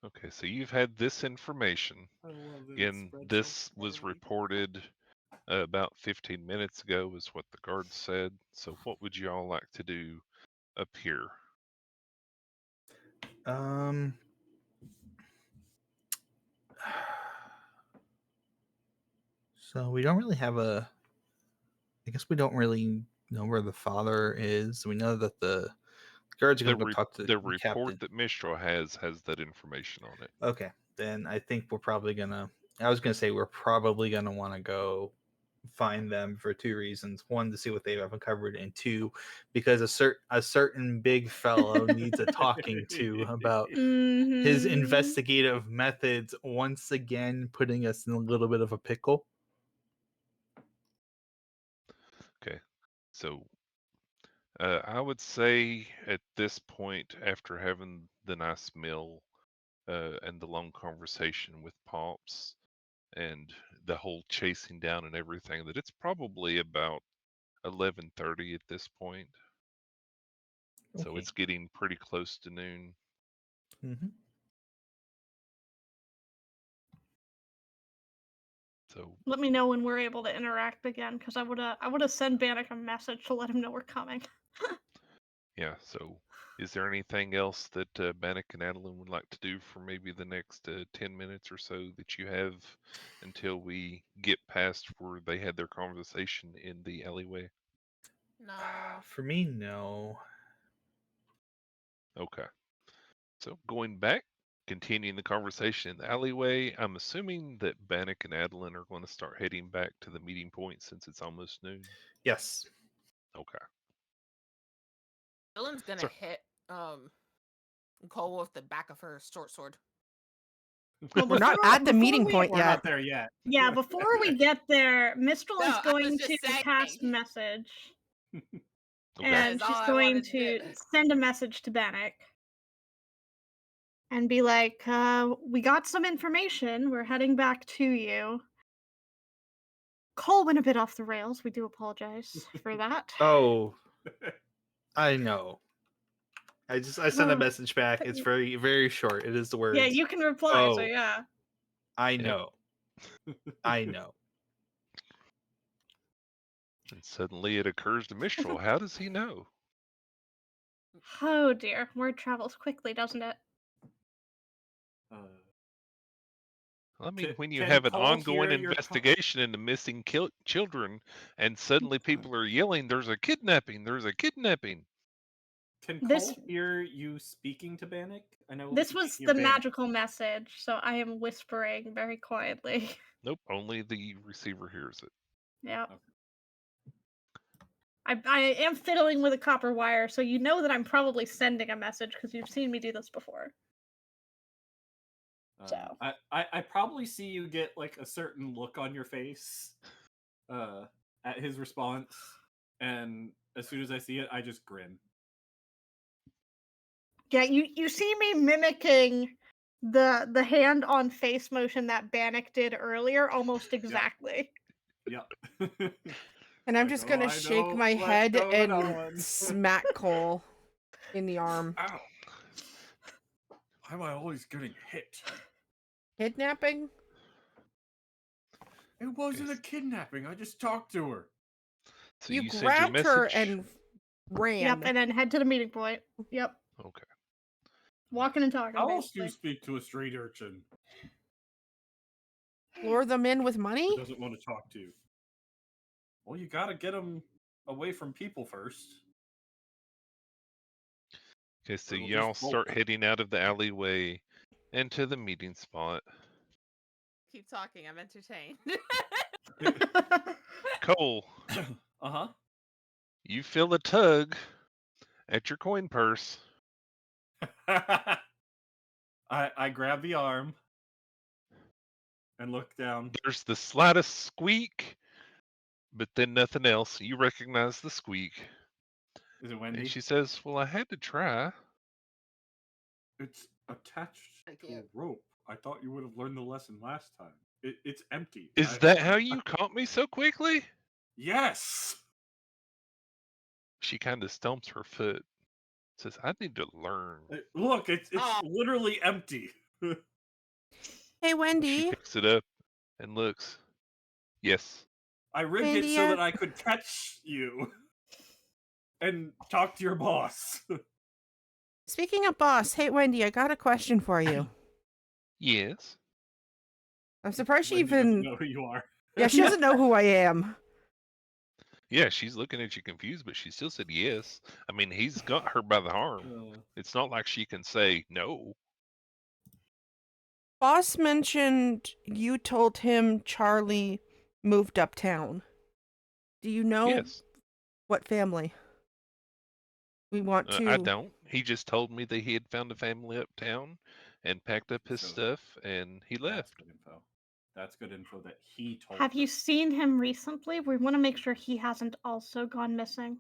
Okay, so you've had this information. I love that it Again, spreads so this was slowly. reported about 15 minutes ago, is what the guard said. So, what would you all like to do up here? So we don't really have I guess we don't really know where the father is. We know that the guards are going to go talk to The the report captain. that Mistral has that information on it. Okay, then I think we're probably gonna. I was gonna say we're probably gonna want to go find them for two reasons: one, to see what they've uncovered, and two, because a certain big fellow needs a talking to about his Mhm. investigative methods. Once again, putting us in a little bit of a pickle. Okay, so I would say at this point, after having the nice meal and the long conversation with Pops and the whole chasing down and everything, that it's probably about 11:30 at this point. So Okay. it's getting pretty close to noon. Mm-hmm. So Let me know when we're able to interact again, because I would have sent Bannock a message to let him know we're coming. yeah, so is there anything else that Bannock and Adeline would like to do for maybe the next 10 minutes or so that you have until we get past where they had their conversation in the alleyway? No. For me, no. Okay. So going back, continuing the conversation in the alleyway, I'm assuming that Bannock and Adeline are going to start heading back to the meeting point since it's almost noon. Yes. Okay. Dylan's gonna Sir. hit Cole with the back of her short sword. Well, We're not before- at the before meeting we- point We're yet. not there yet. Yeah, before we get there, Mistral No, is I going was to just saying. cast message, Okay. and That's she's all I going wanted to to do. send a message to Bannock and be like, "We got some information. We're heading back to you." Cole went a bit off the rails. We do apologize for that. Oh, I know. I sent a message back. It's very, very short. It is the words. Yeah, you can reply, so Oh. yeah. I Yep. know. I know. And suddenly it occurs to Mistral. How does he know? Oh dear, word travels quickly, doesn't it? I mean, when you Can have an Cole ongoing hear your investigation into missing children, and suddenly people are yelling, "There's a kidnapping! There's a kidnapping!" Can This- Cole hear you speaking to Bannock? I know This you can't was hear the Bannock. magical message, so I am whispering very quietly. Nope, only the receiver hears it. Yep. Okay. I am fiddling with a copper wire, so you know that I'm probably sending a message because you've seen me do this before. So I probably see you get like a certain look on your face at his response, and as soon as I see it, I just grin. yeah, you see me mimicking the hand on face motion that Bannock did earlier almost exactly. Yep. And I'm Like, just "Oh, gonna I shake know my what's head going and on." smack Cole in the arm. Ow. Why am I always getting hit? Kidnapping? It wasn't a kidnapping. I just talked to her. So You you send your grabbed her message. and ran. Yep, and then head to the meeting point. Yep, Okay. walking and talking. How else do you basically. speak to a street urchin Lure them in with money? who doesn't want to talk to you? Well, you gotta get them away from people first. Okay, so It'll y'all just start bolt. heading out of the alleyway into the meeting spot. Keep talking. I'm entertained. Cole, Uh-huh. you feel a tug at your coin purse. I grab the arm and look down. There's the slightest squeak, but then nothing else. You recognize the squeak. Is it And Wendy? she says, "Well, I had to try." It's attached Thank to you. a rope. I thought you would have learned the lesson last time. It's empty. Is that how you caught me so quickly? Yes! She kind of stomps her foot. Says, "I need to learn." Look, it's Aw. literally empty. Hey, She Wendy. picks it up and looks. Yes. I rigged it Wendy, so that I could catch you and talk to your boss. Speaking of boss, hey, Wendy, I got a question for you. Yes. I'm surprised she Wendy doesn't even... know who you are. Yeah, she doesn't know who I am. Yeah, she's looking at you confused, but she still said yes. I mean, he's got her by the arm. It's not like she can say no. Boss mentioned you told him Charlie moved uptown. Do you know Yes. what family? We want to... I don't. He just told me that he had found a family uptown and packed up his So, stuff and he That's left. good info. That's good info that he told Have you us. seen him recently? We want to make sure he hasn't also gone missing.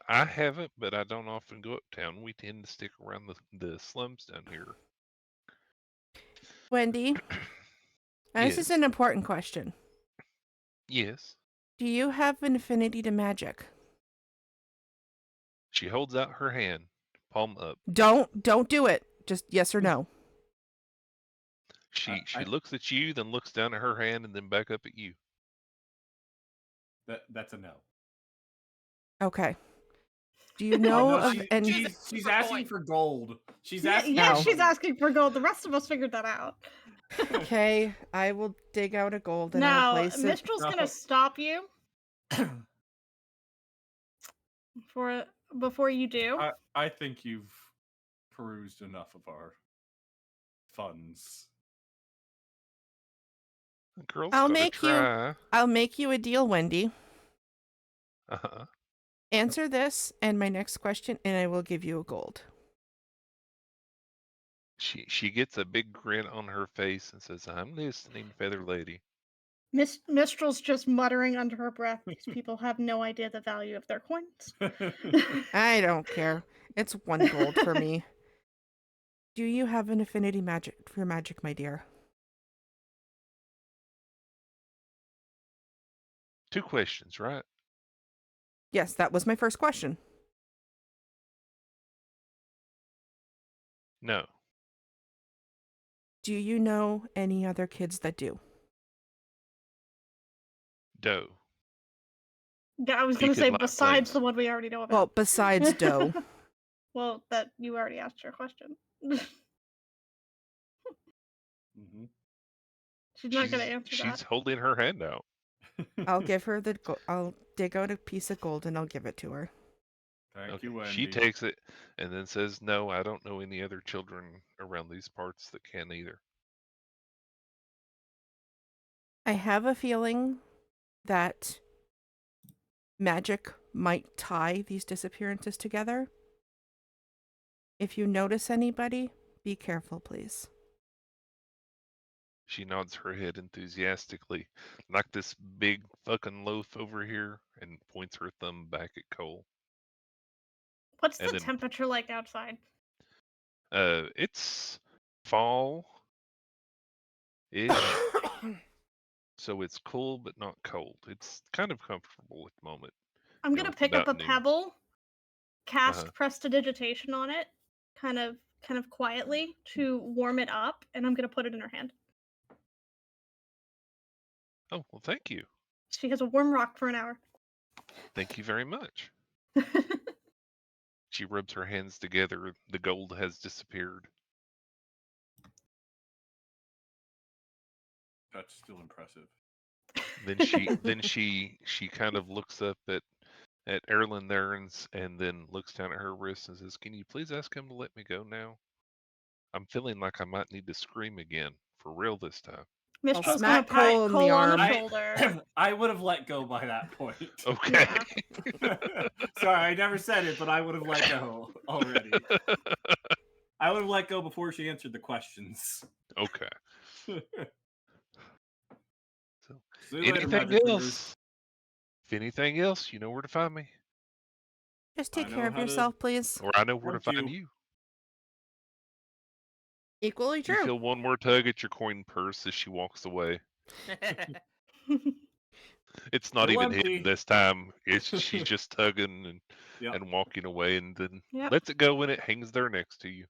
I haven't, but I don't often go uptown. We tend to stick around the slums down here. Wendy, this is Yes. an important question. Yes. Do you have an affinity to magic? She holds out her hand, palm up. Don't do it. Just yes or no. She I- looks at you, then looks down at her hand, and then back up at you. That's a no. Okay. Do you Oh, know no, of any... she's For asking coin. for gold. She's Yeah, asking. yeah, No. she's asking for gold. The rest of us figured that out. Okay, I will dig out a gold and I'll Now, place it. Mistral's gonna stop you before you do. I think you've perused enough of our funds. The girl's I'll gotta make you- try. I'll make you a deal, Wendy. Uh-huh. Answer this and my next question, and I will give you a gold. She gets a big grin on her face and says, "I'm listening, Feather Lady." Mistral's just muttering under her breath. These people have no idea the value of their coins. I don't care. It's 1 gold for me. Do you have an affinity for magic, my dear? 2 questions, right? Yes, that was my first question. No. Do you know any other kids that do? Doe. Yeah, I was He gonna could say lie besides flames. the one we already know about. Well, besides Doe. Well, that you already asked your question. Mm-hmm. She's not gonna answer She's that. holding her hand out. I'll give her I'll dig out a piece of gold and I'll give it to her. Thank Okay. you, Wendy. She takes it and then says, "No, I don't know any other children around these parts that can either." I have a feeling that magic might tie these disappearances together. If you notice anybody, be careful, please. She nods her head enthusiastically, like this big fucking loaf over here, and points her thumb back at Cole. What's And the then, temperature like outside? it's fall-ish, so it's cool but not cold. It's kind of comfortable at the moment. I'm gonna It's pick up about a noon. pebble, cast Uh-huh. prestidigitation on it, kind of quietly to warm it up, and I'm gonna put it in her hand. Oh, well, thank you. She has a warm rock for an hour. Thank you very much. She rubs her hands together. The gold has disappeared. That's still impressive. Then she kind of looks up at Aerilyn there and then looks down at her wrist and says, "Can you please ask him to let me go now? I'm feeling like I might need to scream again, for real this time." Mistral's gonna smack pat Cole in the Cole on the arm. shoulder. I would have let go by that point. Okay. Yeah. Sorry, I never said it, but I would have let go already. I would have let go before she answered the questions. Okay. So, See you later, anything magic fingers. else? If anything else, you know where to find me. Just I take know care of how to- yourself, please. Or I know where to Thank find you. you. Equally You true. feel one more tug at your coin purse as she walks away. It's not Still even empty. hidden this time. She's just tugging Yep. and walking away, and then Yep. lets it go when it hangs there next to you.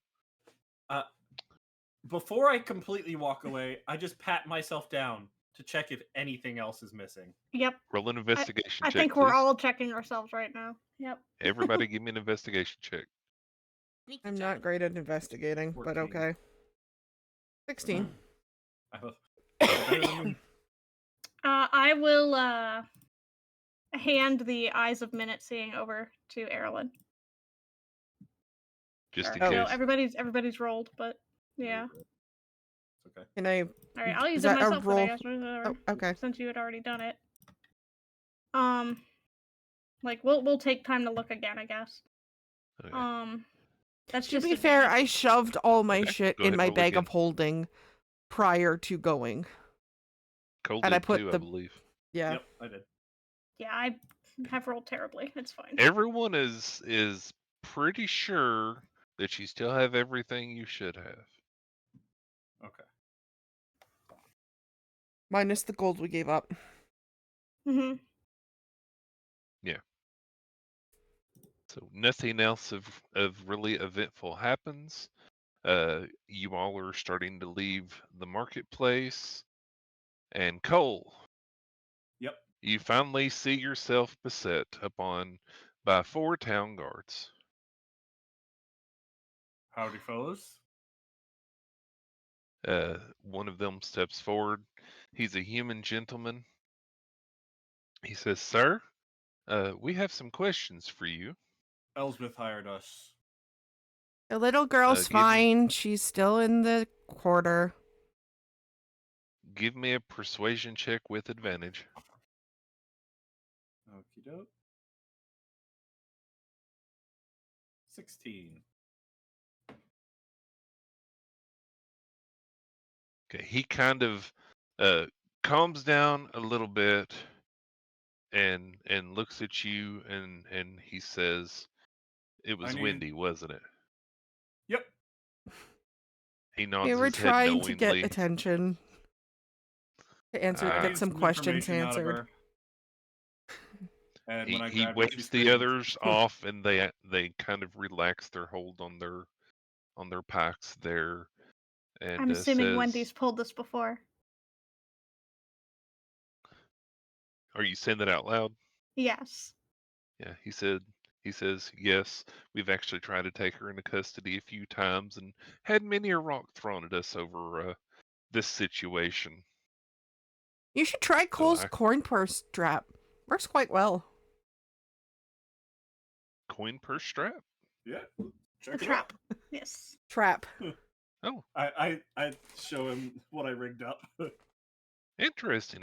Before I completely walk away, I just pat myself down to check if anything else is missing. Yep. Roll an investigation I check, think please. we're all checking ourselves right now. Yep. Everybody, give me an investigation check. Sneaky I'm check. not great at investigating, but 14. okay. 16. I have better than me. I will hand the Eyes of Minute Seeing over to Aerilyn. Just in Oh. No, case. everybody's rolled, but yeah. It's okay. Can I? All right, I'll use Is it that a myself then, I roll? guess. Whatever, Oh, okay. since you had already done it. Like we'll take time to look again, I guess. Okay. That's To just be a fair, D. I shoved all my Okay, shit go in ahead, my roll bag again. of holding prior to going. Cole and I did put too, the- I believe. Yeah. Yep, I did. Yeah, I have rolled terribly. It's fine. Everyone is pretty sure that you still have everything you should have. Okay. Minus the gold we gave up. Mm-hmm. So nothing else of really eventful happens. You all are starting to leave the marketplace. And Cole, Yep. you finally see yourself beset upon by 4 town guards. Howdy, fellas. One of them steps forward. He's a human gentleman. He says, "Sir, we have some questions for you." Elsbeth hired us. The little girl's give me- fine. She's still in the quarter. Give me a persuasion check with advantage. Okie doke. 16. Okay, he kind of calms down a little bit and looks at you and he says, "It was need- windy, wasn't it?" Yep. He nods We were his head trying to get knowingly. attention. To answer, I get Need some questions information out of answered. her. And when I He grabbed her, she waves the screamed. others off, and they kind of relax their hold on their on their pikes there, and I'm assuming says, Wendy's pulled this before. "Are you saying that out loud?" Yes. Yeah, he says, "Yes, we've actually tried to take her into custody a few times and had many a rock thrown at us over this situation." You should try So Cole's coin purse trap. Works quite well. coin purse strap? Yeah. Check The it trap. Yes. Trap. Oh, out. I show him what I rigged up. interesting.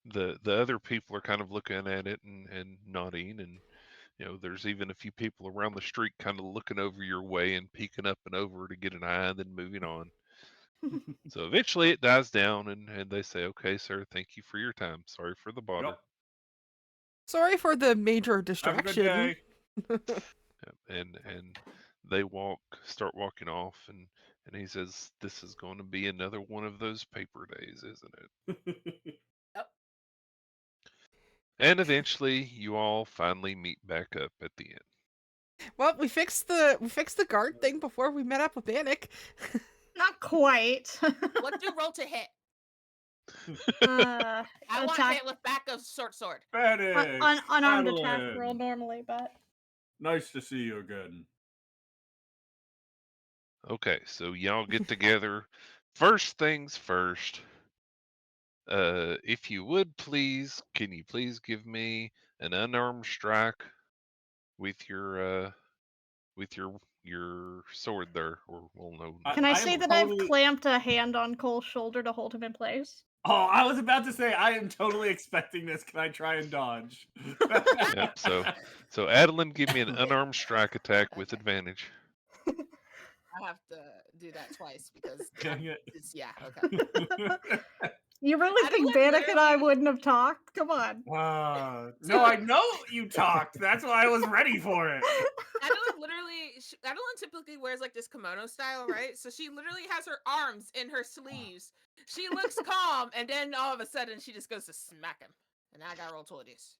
The other people are kind of looking at it and nodding, and there's even a few people around the street kind of looking over your way and peeking up and over to get an eye and then moving on. So eventually it dies down and they say, "Okay, sir, thank you for your time. Sorry for the bother." Yep. Sorry for the major Have a good distraction. day. And they start walking off, and he says, "This is going to be another one of those paper days, isn't it?" Yep. And eventually you all finally meet back up at the end. Well, we fixed the guard thing before we met up with Bannock. Not quite. What do roll to hit? I I want to hit with back of short sword. Bannock, unarmed attack Aerilyn, roll normally, but nice to see you again. Okay, so y'all get together. First things first. If you would please, can you please give me an unarmed strike with your sword there, or well, no. can I I say am that totally- I've clamped a hand on Cole's shoulder to hold him in place? Oh, I was about to say I am totally expecting this. Can I try and dodge? Yep. So Adeline, give me an unarmed strike attack with advantage. I have to do that twice because Dang it. yeah, okay. You really think Adeline Bannock and I literally- wouldn't have talked? Come on. No, I know you talked. That's why I was ready for it. Adeline typically wears like this kimono style, right? So she literally has her arms in her sleeves. She looks calm, and then all of a sudden she just goes to smack him. And now I gotta roll 20s.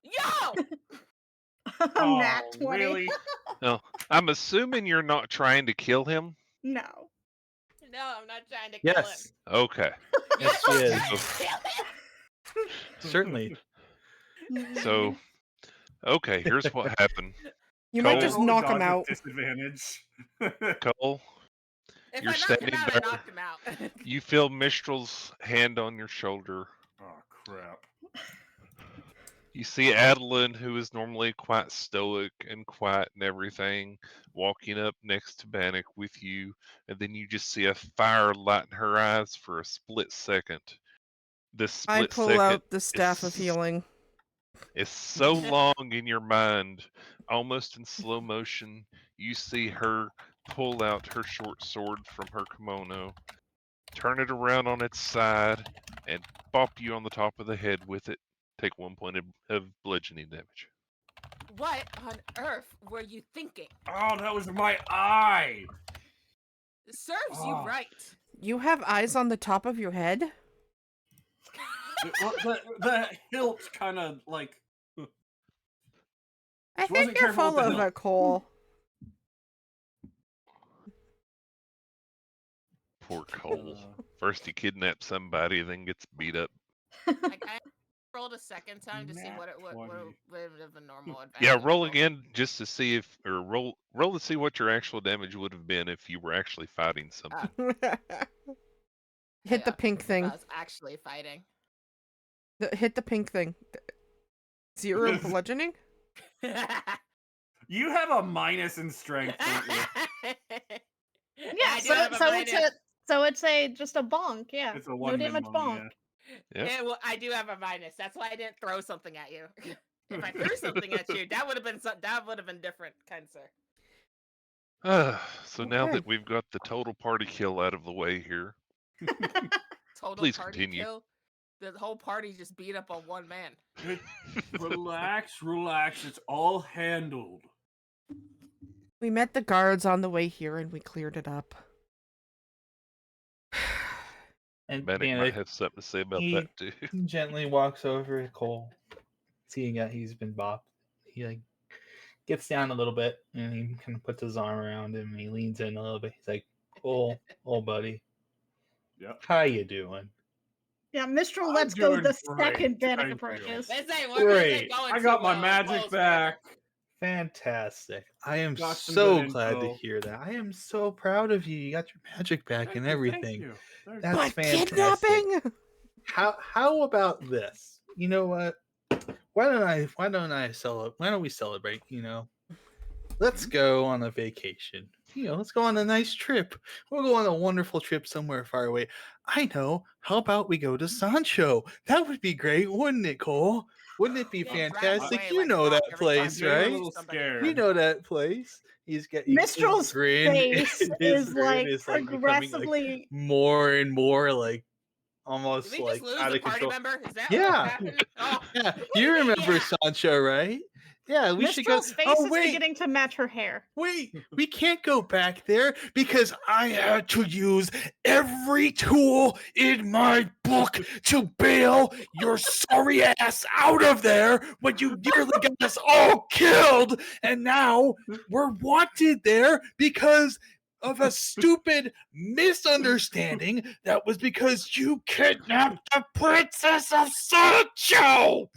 Yo! Nat 20. Really? No, I'm assuming you're not trying to kill him. No. No, I'm not trying to kill Yes, Okay. yes, she is. him. Certainly. So, okay, here's what happened. You might Cole- just Roll knock dodge him with out. Disadvantage. Cole, If You're I knocked him standing out, there. I knocked him out. you feel Mistral's hand on your shoulder. Oh crap. You see Adeline, who is normally quite stoic and quiet and everything, walking up next to Bannock with you, and then you just see a fire light in her eyes for a split second. This I split pull second out the staff of is- healing. is so long in your mind, almost in slow motion. You see her pull out her short sword from her kimono, turn it around on its side, and bop you on the top of the head with it. Take 1 point of bludgeoning damage. What on earth were you thinking? Oh, that was my eye. It serves you Oh. right. You have eyes on the top of your head? The hilt kind of like. I She wasn't think you're careful with full the of hilt. it, Cole. Poor Cole. First he kidnaps somebody, then gets beat up. Like, I rolled a second time to see Nat what it would 20. have a normal advantage. Yeah, roll roll. again just to see if, or roll to see what your actual damage would have been if you were actually fighting something. Hit the Yeah, pink if thing. I was actually fighting. Hit the pink thing. 0 bludgeoning? You have a minus in strength, don't you? Yeah, I do have a minus. so it's just a bonk, yeah. It's a No one-man damage bonk, bonk. yeah. Yep. Yeah, well, I do have a minus. That's why I didn't throw something at you. If I threw something at you, that would have been different, kind sir. So now Okay. that we've got the total party kill out of the way here, Total Please party continue. kill. The whole party just beat up on one man. Relax, relax. It's all handled. We met the guards on the way here and we cleared it up. And Bannock Bannock, might have something to say about he- that too. gently walks over to Cole, seeing that he's been bopped. He like gets down a little bit and he kind of puts his arm around him and he leans in a little bit. He's like, "Oh, buddy, Yep. how you doing?" Yeah, Mistral I'm lets go doing the great, second Bannock thank you. approaches. They say, Great. where is it going I to, got my magic Cole's back. Fantastic. I am Got some so good glad to info. hear that. I am so proud of you. You got your magic back and everything. Thank you. Thank That's But fantastic. kidnapping? How about this? You know what? Why don't we celebrate, Let's go on a vacation. Let's go on a nice trip. We'll go on a wonderful trip somewhere far away. I know. How about we go to Sancho? That would be great, wouldn't it, Cole? Wouldn't it be Yeah, drive fantastic? away You like know fuck that every time place, you I'm getting a right? little somebody. scared. You know that place. He's got Mistral's face his is grin like is like becoming like progressively. more and more like Did almost we just like lose out a of party control. member? Is that Yeah. what happened? Oh. Yeah, you remember Yeah. Sancho, right? Yeah, we should go. Mistral's face Oh is wait, beginning to match her hair. wait, we can't go back there because I had to use every tool in my book to bail your sorry ass out of there when you nearly got us all killed, and now we're wanted there because of a stupid misunderstanding that was because you kidnapped the Princess of Sancho.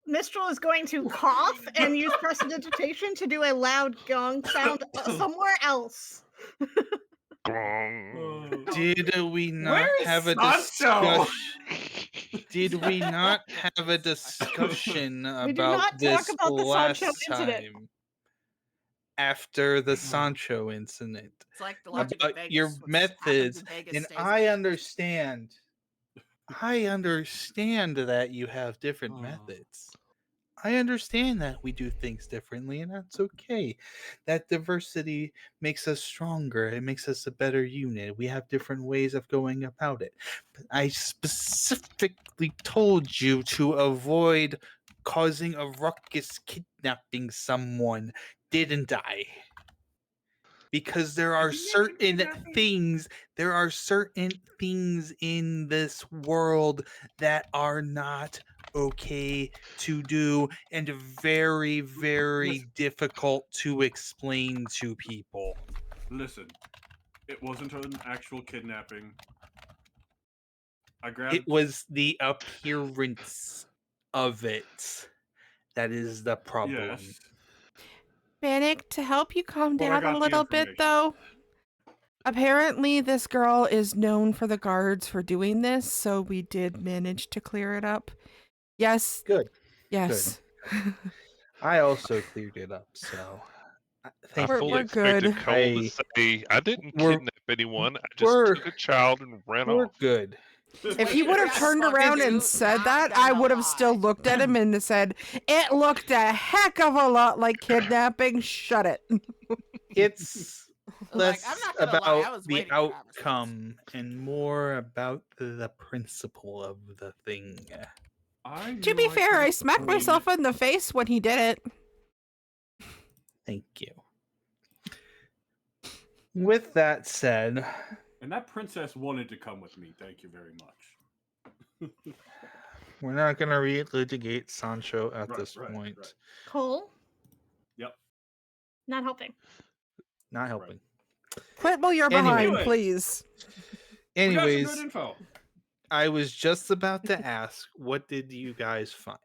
Mistral is going to cough and use prestidigitation to do a loud gong sound somewhere else. Gong. Did we not Where is have a Sancho? discussion? Did we not have a discussion We do about not talk this about the Sancho last incident. time? After the Sancho incident, It's like the Legend of about Vegas. your what happens methods, in Vegas and stays I in Vegas. understand. I understand that you have different Oh. methods. I understand that we do things differently, and that's okay. That diversity makes us stronger. It makes us a better unit. We have different ways of going about it. But I specifically told you to avoid causing a ruckus kidnapping someone, didn't I? Because there are certain things in this world that are not okay to do and very, very difficult to explain to people. Listen, it wasn't an actual kidnapping. I grabbed. It was the appearance of it that is the problem. Yes. Bannock, to help you calm But I down got a the little bit, information. though, apparently this girl is known for the guards for doing this, so we did manage to clear it up. Yes. Good. Yes. I also cleared it up, so I thank We're- fully you. we're expected good. Cole to say, I didn't We're- kidnap anyone. I just we're- took a child and ran We're off. good. If he Wait, would have that's turned fucking around and rude. said Not that, I gonna would have still lie. looked at him and said, "It looked a heck of a lot like kidnapping. Shut it." It's Like, less I'm not gonna lie, I about was the waiting for that response. outcome and more about the principle of the thing. To be fair, I smacked myself in the face when he did it. Thank you. With that said, And that princess wanted to come with me. Thank you very much. we're not going to relitigate Sancho at Right, this right, point. right. Cole, Yep. not helping. Not helping. Quit while you're Anyway. behind, please. We got some Anyways, good info. I was just about to ask, what did you guys find?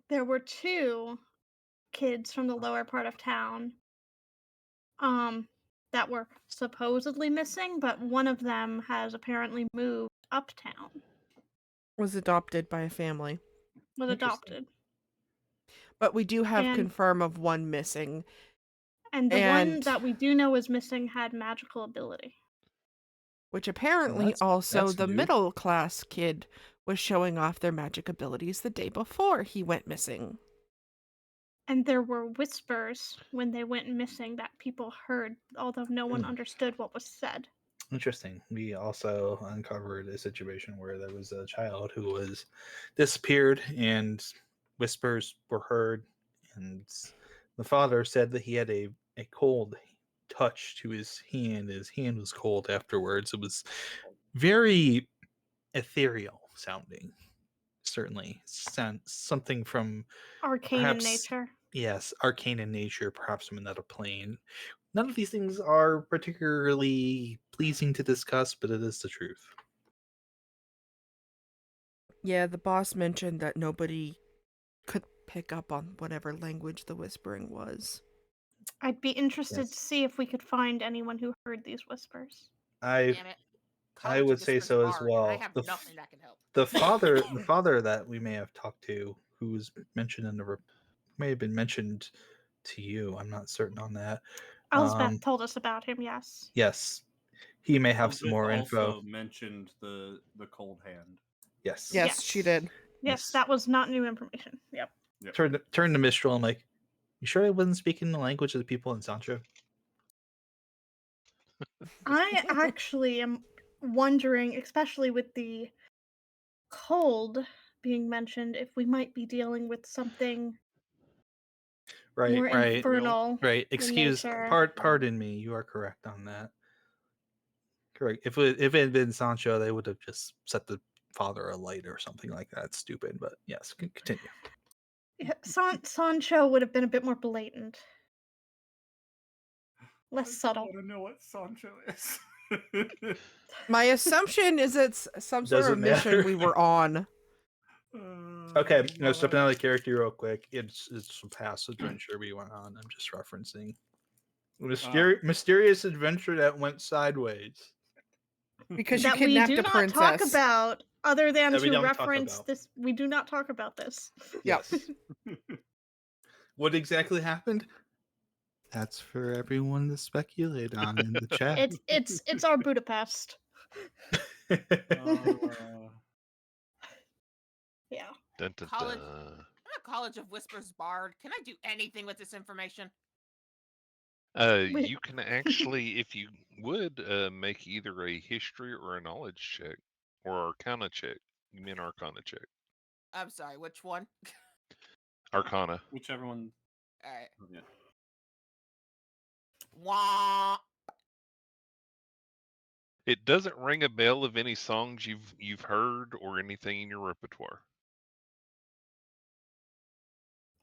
There were 2 kids from the lower part of town that were supposedly missing, but one of them has apparently moved uptown. Was adopted by a family. Was Interesting. adopted. But we do have And- confirm of one missing. And the one And- that we do know is missing had magical ability. Which apparently that's- also that's the new. middle class kid was showing off their magic abilities the day before he went missing. And there were whispers when they went missing that people heard, although no one understood what was said. Interesting. We also uncovered a situation where there was a child who was disappeared and whispers were heard, and the father said that he had a cold touch to his hand. His hand was cold afterwards. It was very ethereal sounding. Certainly something from Arcane Perhaps- in nature. yes, arcane in nature, perhaps from another plane. None of these things are particularly pleasing to discuss, but it is the truth. Yeah, the boss mentioned that nobody could pick up on whatever language the whispering was. I'd be interested to Yes. see if we could find anyone who heard these whispers. I Damn it. I College would say Whispers so as hard, and I well. have nothing that can help. The father that we may have talked to, who was mentioned in the may have been mentioned to you. I'm not certain on that. Elsbeth told us about him, yes. Yes, he may have some Elizabeth more info. also mentioned the cold hand. Yes. Yes, she did. Yes, that was not new information. Yep. Turn to Mistral. I'm like, you sure I wasn't speaking the language of the people in Sancho? I actually am wondering, especially with the cold being mentioned, if we might be dealing with something more infernal. Right. Excuse, nature. pardon me. You are correct on that. Correct. If it had been Sancho, they would have just set the father alight or something like that. Stupid, but yes, continue. Yeah, Sancho would have been a bit more blatant. Less subtle. I want to know what Sancho is. My assumption is it's some sort of mission we were on. Okay, stepping out of the character real quick. It's a past adventure we went on. I'm just referencing mysterious adventure that went sideways. Because you that we kidnapped do a not princess. talk about, other than That we to don't talk reference about. this. We do not talk about this. Yep. What exactly happened? That's for everyone to speculate on in the chat. It's our Budapest. Yeah. Dun, dun, College. dun. I'm a College of Whispers bard. Can I do anything with this information? You can actually, if you would, make either a history or a knowledge check, or Arcana check. You mean Arcana check? I'm sorry, which one? Arcana. Whichever one. All right. Yeah. Wah. It doesn't ring a bell of any songs you've heard or anything in your repertoire.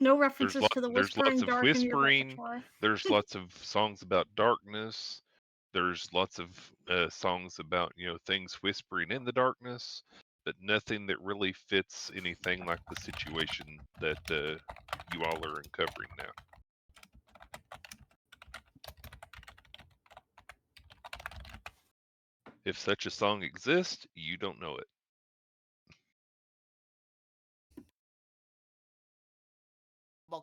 No references to the There's whispering lots of dark in your whispering. repertoire. There's lots of songs about darkness. There's lots of songs about things whispering in the darkness, but nothing that really fits anything like the situation that you all are uncovering now. If such a song exists, you don't know it.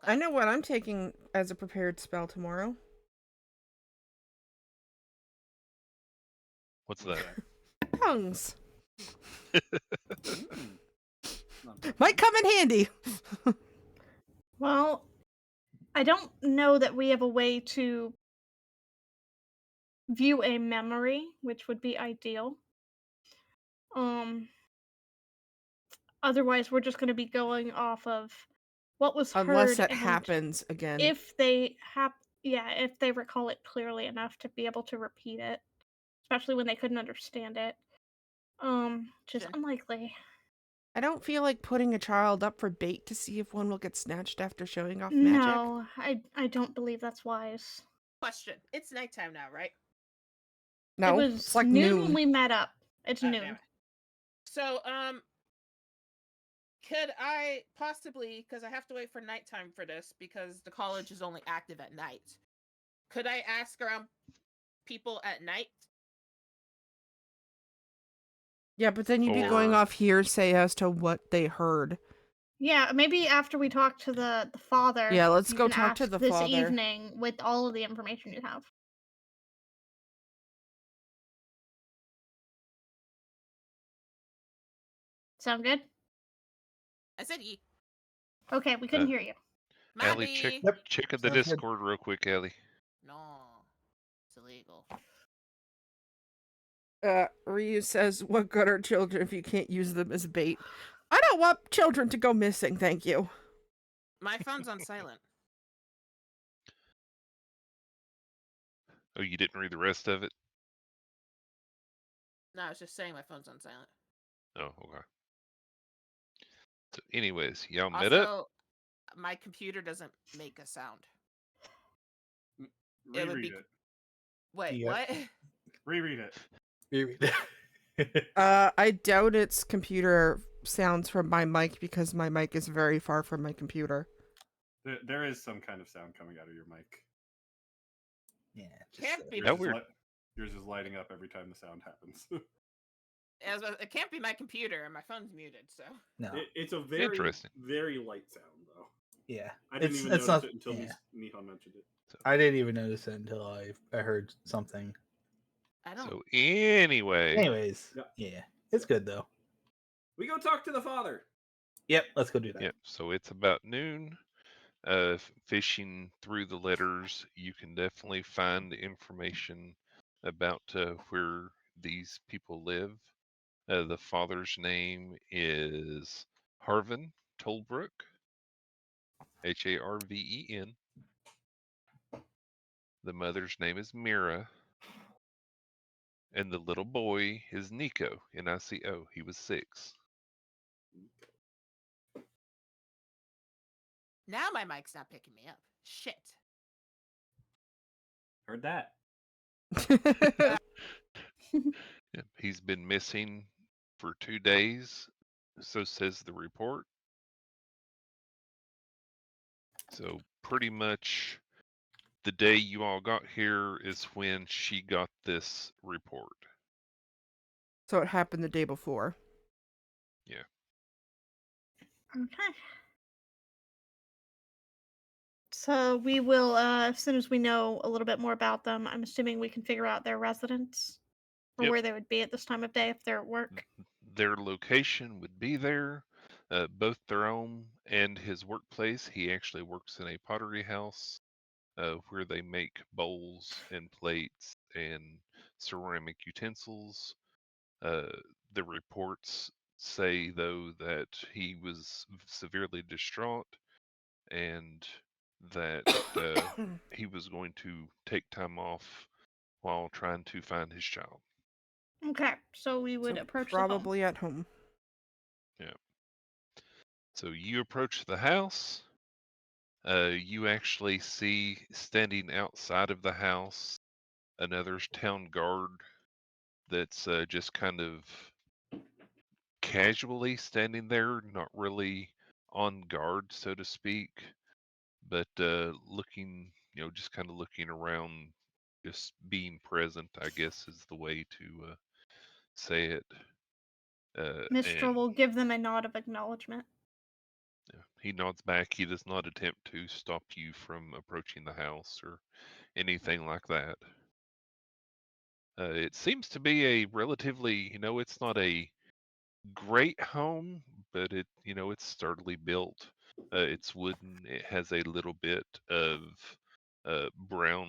I know what I'm taking as a prepared spell tomorrow. What's that? Tongues. Might come in handy. Well, I don't know that we have a way to view a memory, which would be ideal. Otherwise, we're just going to be going off of what was heard. Unless it happens again. If they if they recall it clearly enough to be able to repeat it, especially when they couldn't understand it. Which is unlikely. I don't feel like putting a child up for bait to see if one will get snatched after showing off magic. No, I don't believe that's wise. Question. It's nighttime now, right? No, it was it's like noon noon. when we met up. It's noon. So, could I possibly, because I have to wait for nighttime for this, because the college is only active at night, could I ask around people at night? Yeah, but then you'd be going off hearsay as to what they heard. Yeah, maybe after we talk to the father. Yeah, let's you go can talk to ask the this father. evening with all of the information you have. Sound good? I said ye. Okay, we couldn't hear you. Allie, check the Discord real quick, Allie. No, it's illegal. Ryu says, what good are children if you can't use them as bait? I don't want children to go missing, thank you. My phone's on silent. Oh, you didn't read the rest of it? No, I was just saying my phone's on silent. Oh, okay. So anyways, y'all met up? my computer doesn't make a sound. It would Reread be. it. Wait, Yep. what? Reread it. Reread it. I doubt it's computer sounds from my mic because my mic is very far from my computer. There is some kind of sound coming out of your mic. Yeah, Can't be. Yours is lighting up every time the sound happens. It can't be my computer, and my phone's muted. So no. It's a very, Interesting. very light sound, though. Yeah, I didn't even it's notice not, it until yeah. Nihon mentioned it. I didn't even notice it until I heard something. I don't. So anyway, Anyways, Yeah. yeah, it's good though. We go talk to the father. Yep, let's go do that. yep. So it's about noon. Fishing through the letters, you can definitely find information about where these people live. The father's name is Harvin Tolbrook, Harven. The mother's name is Mira, and the little boy is Nico, Nico. He was 6. Now my mic's not picking me up. Shit. Heard that. Yep, he's been missing for 2 days, so says the report. So pretty much the day you all got here is when she got this report. So it happened the day before. Yeah. Okay. So we will, as soon as we know a little bit more about them, I'm assuming we can figure out their residence or Yep. where they would be at this time of day if they're at work. Their location would be there, both their own and his workplace. He actually works in a pottery house where they make bowls and plates and ceramic utensils. The reports say, though, that he was severely distraught and that he was going to take time off while trying to find his child. Okay, so we would So approach the home. probably at home. Yeah. So you approach the house. You actually see standing outside of the house another town guard that's just kind of casually standing there, not really on guard, so to speak, but looking, just kind of looking around, just being present, I guess is the way to say it. Mistral And will give them a nod of acknowledgement. he nods back. He does not attempt to stop you from approaching the house or anything like that. It seems to be a relatively, it's not a great home, but it's sturdily built. It's wooden. It has a little bit of brown.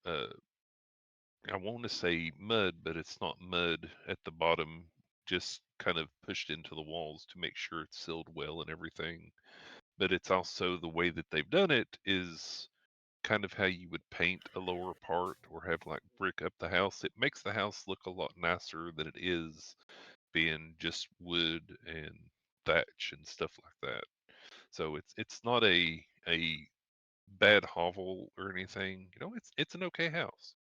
I want to say mud, but it's not mud at the bottom. Just kind of pushed into the walls to make sure it's sealed well and everything. But it's also the way that they've done it is kind of how you would paint a lower part or have like brick up the house. It makes the house look a lot nicer than it is being just wood and thatch and stuff like that. So it's not a bad hovel or anything. It's an okay house.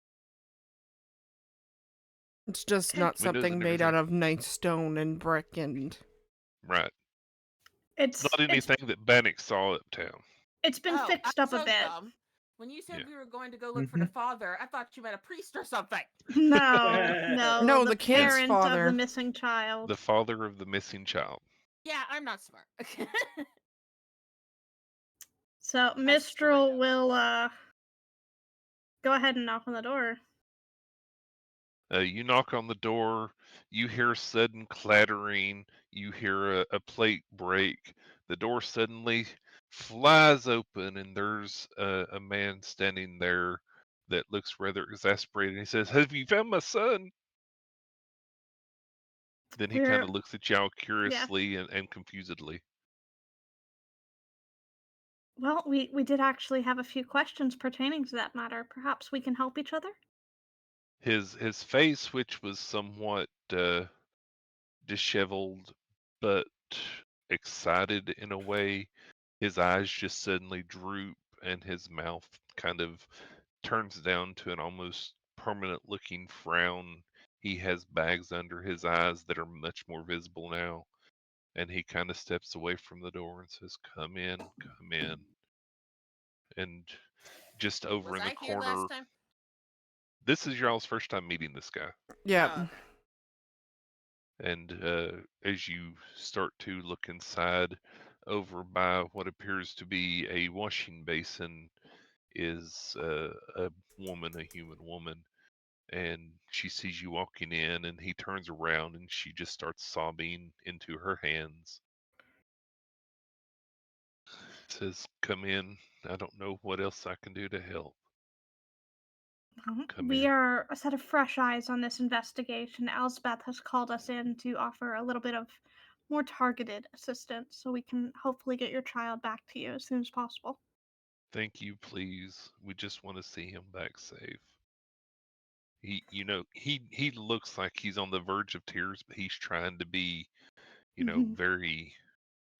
It's just Okay. not Windows something and made out everything. of nice stone and brick and Right. It's Not anything that Bannock saw uptown. it's been Oh, fixed I'm up a so bit. dumb. When you said Yeah. we were going to go look for the father, I thought you meant a priest or something. No, No, the the kid's parent of father. the missing child. The father of the missing child. Yeah, I'm not smart. So Mistral will go ahead and knock on the door. You knock on the door, you hear sudden clattering, you hear a plate break. The door suddenly flies open, and there's a man standing there that looks rather exasperated. He says, "Have you found my son?" Then he kind of looks at y'all curiously and confusedly. Well, we did actually have a few questions pertaining to that matter. Perhaps we can help each other? His face, which was somewhat disheveled but excited in a way, his eyes just suddenly droop and his mouth kind of turns down to an almost permanent looking frown. He has bags under his eyes that are much more visible now. And he kind of steps away from the door and says, "Come in, come in." And just over Was in the I here last corner, time? this is y'all's first time meeting this guy. Yeah. Oh, okay. And as you start to look inside, over by what appears to be a washing basin is a woman, a human woman. And she sees you walking in, and he turns around and she just starts sobbing into her hands. Says, "Come in. I don't know what else I can do to help. Come We in." are a set of fresh eyes on this investigation. Elsbeth has called us in to offer a little bit of more targeted assistance so we can hopefully get your child back to you as soon as possible. "Thank you, please. We just want to see him back safe." He looks like he's on the verge of tears, but he's trying to be, very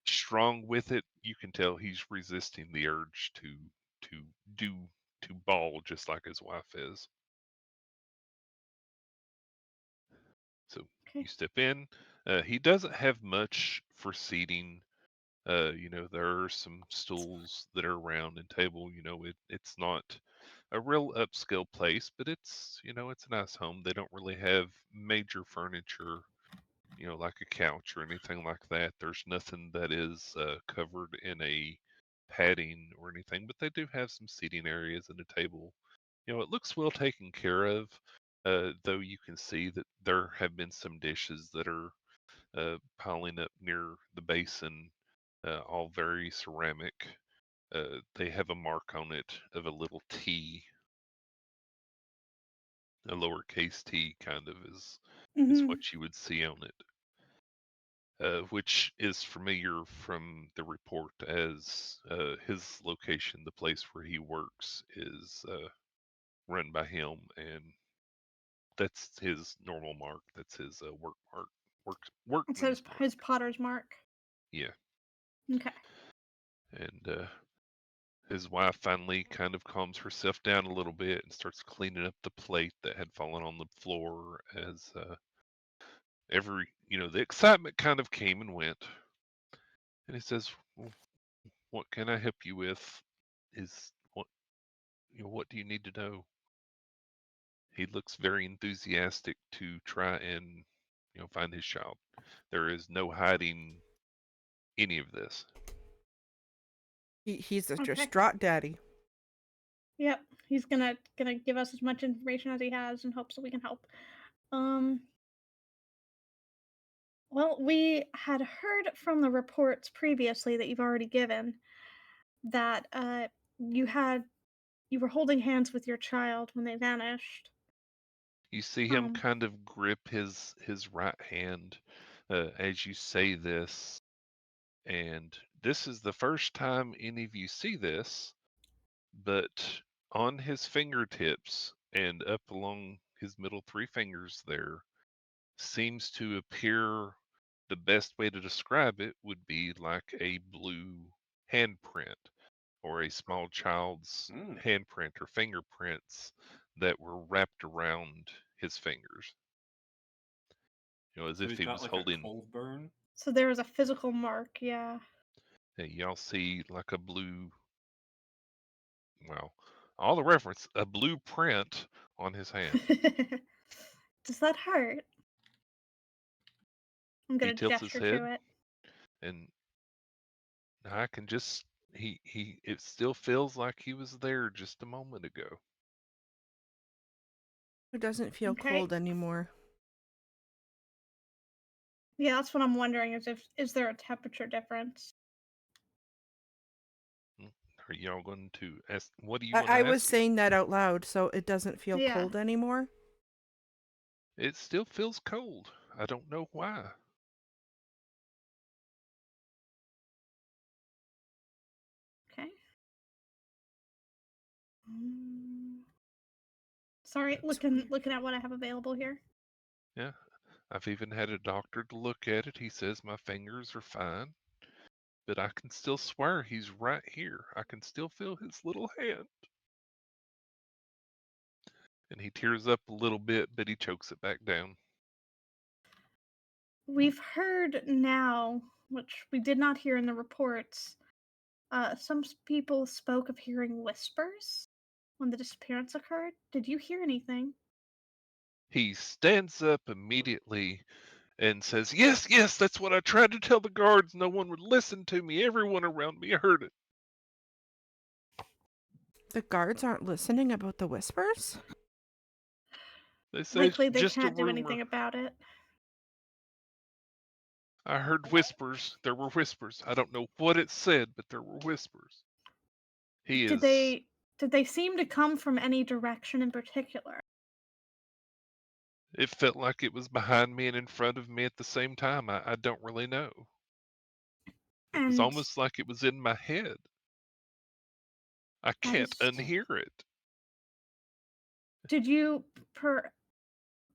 strong with it. You can tell he's resisting the urge to do to bawl just like his wife is. So Okay. you step in. He doesn't have much for seating. There are some stools that are around and table. It's not a real upscale place, but it's a nice home. They don't really have major furniture, like a couch or anything like that. There's nothing that is covered in a padding or anything, but they do have some seating areas and a table. It looks well taken care of, though you can see that there have been some dishes that are piling up near the basin, all very ceramic. They have a mark on it of a little T, a lowercase t, kind of is Hmm. what you would see on it, which is familiar from the report, as his location, the place where he works, is run by him, and that's his normal mark. That's his work mark, It workman's says mark. his Potter's mark. Yeah, Okay. and his wife finally kind of calms herself down a little bit and starts cleaning up the plate that had fallen on the floor as the excitement kind of came and went. And he says, "Well, what can I help you with? Is what do you need to know?" He looks very enthusiastic to try and find his child. There is no hiding any of this. He's a Okay. distraught daddy. Yep. He's gonna give us as much information as he has in hopes that we can help. Um. Well, we had heard from the reports previously that you've already given that you had you were holding hands with your child when they vanished. You see him Um. kind of grip his right hand as you say this, and this is the first time any of you see this, but on his fingertips and up along his middle three fingers there seems to appear, the best way to describe it would be like a blue handprint, or a small child's handprint or fingerprints that were wrapped around his fingers. As So if he's he got was like a holding. cold burn. So there was a physical mark, yeah. Y'all see like a blue, well, all the reference, a blue print on his hand. Does that hurt? I'm He gonna tilts his gesture head, to it. and I can just he it still feels like he was there just a moment ago. Who doesn't feel Okay. cold anymore? Yeah, that's what I'm wondering is there a temperature difference? Are y'all going to ask? What do you want to I was ask him? saying that out loud, so it doesn't feel Yeah. cold anymore. It still feels cold. I don't know why. Okay. Mm, Sorry, That's looking at what I have available here. Yeah. I've even had a doctor to look at it. He says my fingers are fine. but I can still swear he's right here. I can still feel his little hand. And he tears up a little bit, but he chokes it back down. We've heard now, which we did not hear in the reports, some people spoke of hearing whispers when the disappearance occurred. Did you hear anything? He stands up immediately and says, "Yes, yes, that's what I tried to tell the guards. No one would listen to me. Everyone around me heard it." The guards aren't listening about the whispers? They say it's Likely they just a can't do rumor. anything about it. I heard whispers. There were whispers. I don't know what it said, but there were whispers. He Did is. they seem to come from any direction in particular? It felt like it was behind me and in front of me at the same time. I don't really know. It was And almost like it was in my head. I that can't is unhear it. Did you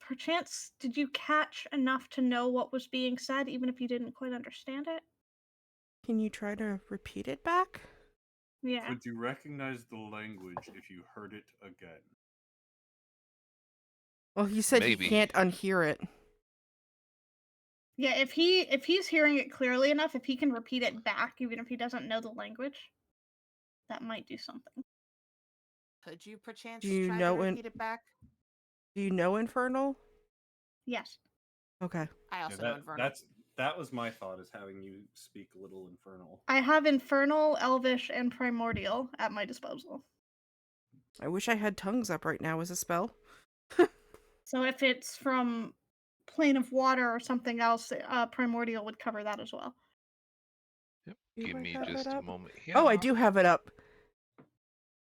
perchance did you catch enough to know what was being said even if you didn't quite understand it? Can you try to repeat it back? Yeah. Could you recognize the language if you heard it again? Well, he said Maybe. he can't unhear it. Yeah, if he's hearing it clearly enough, if he can repeat it back even if he doesn't know the language, that might do something. Could you perchance Do you try to know repeat it back? Do you know Infernal? Yes. Okay. I also know Infernal. That was my thought, is having you speak a little Infernal. I have Infernal, Elvish, and Primordial at my disposal. I wish I had tongues up right now as a spell. So if it's from Plane of Water or something else, Primordial would cover that as well. Yep. Do Give I me have it just a up? moment. Oh, I Yeah. do have it up.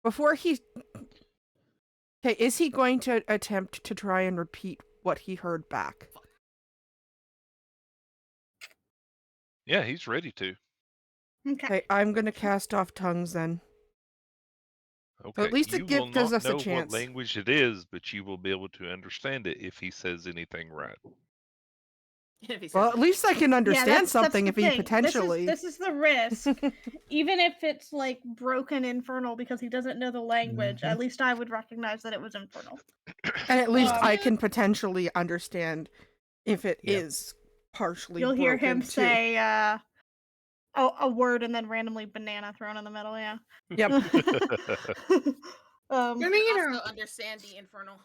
Before he... Okay, is he going to attempt to try and repeat what he heard back? Yeah, he's ready to. Okay. Okay, I'm going to cast off tongues then. Okay. at least it You will gives not us a know what chance. language it is, but you will be able to understand it if he says anything right. If he says Well, at least I can understand that's something the if he thing. potentially... This is the risk. Even if it's like broken Infernal because he doesn't know the language, at least I would recognize that it was Infernal. And at least I Dude. can potentially understand if it Yep. is partially You'll hear him broken, too. say a word and then randomly banana thrown in the middle, yeah. Yep. I also understand the Infernal.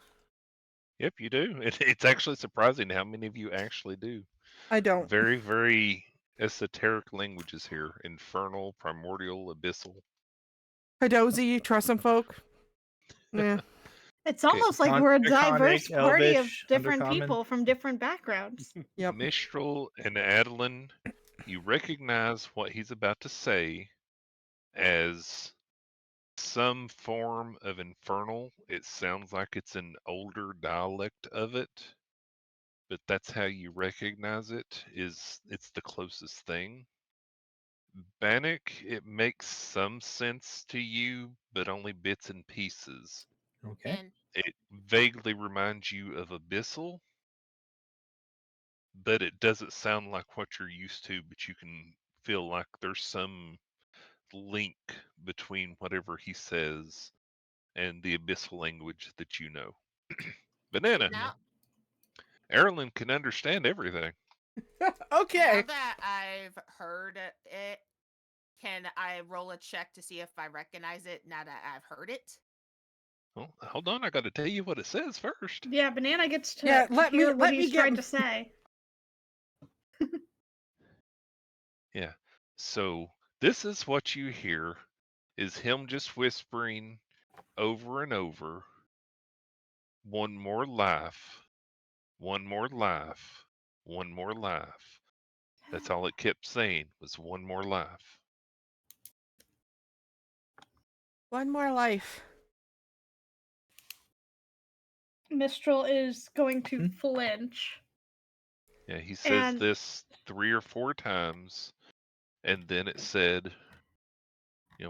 Yep, you do. It's actually surprising how many of you actually do. I don't. Very, very esoteric languages here. Infernal, primordial, abyssal. Hidozi, trust some folk. Yeah. It's almost like Icon- we're a diverse iconic, party of elvish, different undercommon. people from different backgrounds. Yep. Mistral and Adeline, you recognize what he's about to say as some form of infernal. It sounds like it's an older dialect of it, but that's how you recognize it. It's the closest thing. Bannock, it makes some sense to you, but only bits and pieces. Okay. And It vaguely reminds you of Abyssal, but it doesn't sound like what you're used to, but you can feel like there's some link between whatever he says and the Abyssal language that you know. Banana, now, Aerilyn can understand everything. Okay. now that I've heard it, can I roll a check to see if I recognize it now that I've heard it? Well, hold on, I got to tell you what it says first. Yeah, Banana gets to Yeah, let hear me- what let me he's get- trying to say. Yeah. So this is what you hear is him just whispering over and over, one more life, one more life, one more life. That's all it kept saying was one more life. One more life. Mistral is going to Hmm. flinch. Yeah, he says And- this 3 or 4 times, and then it said,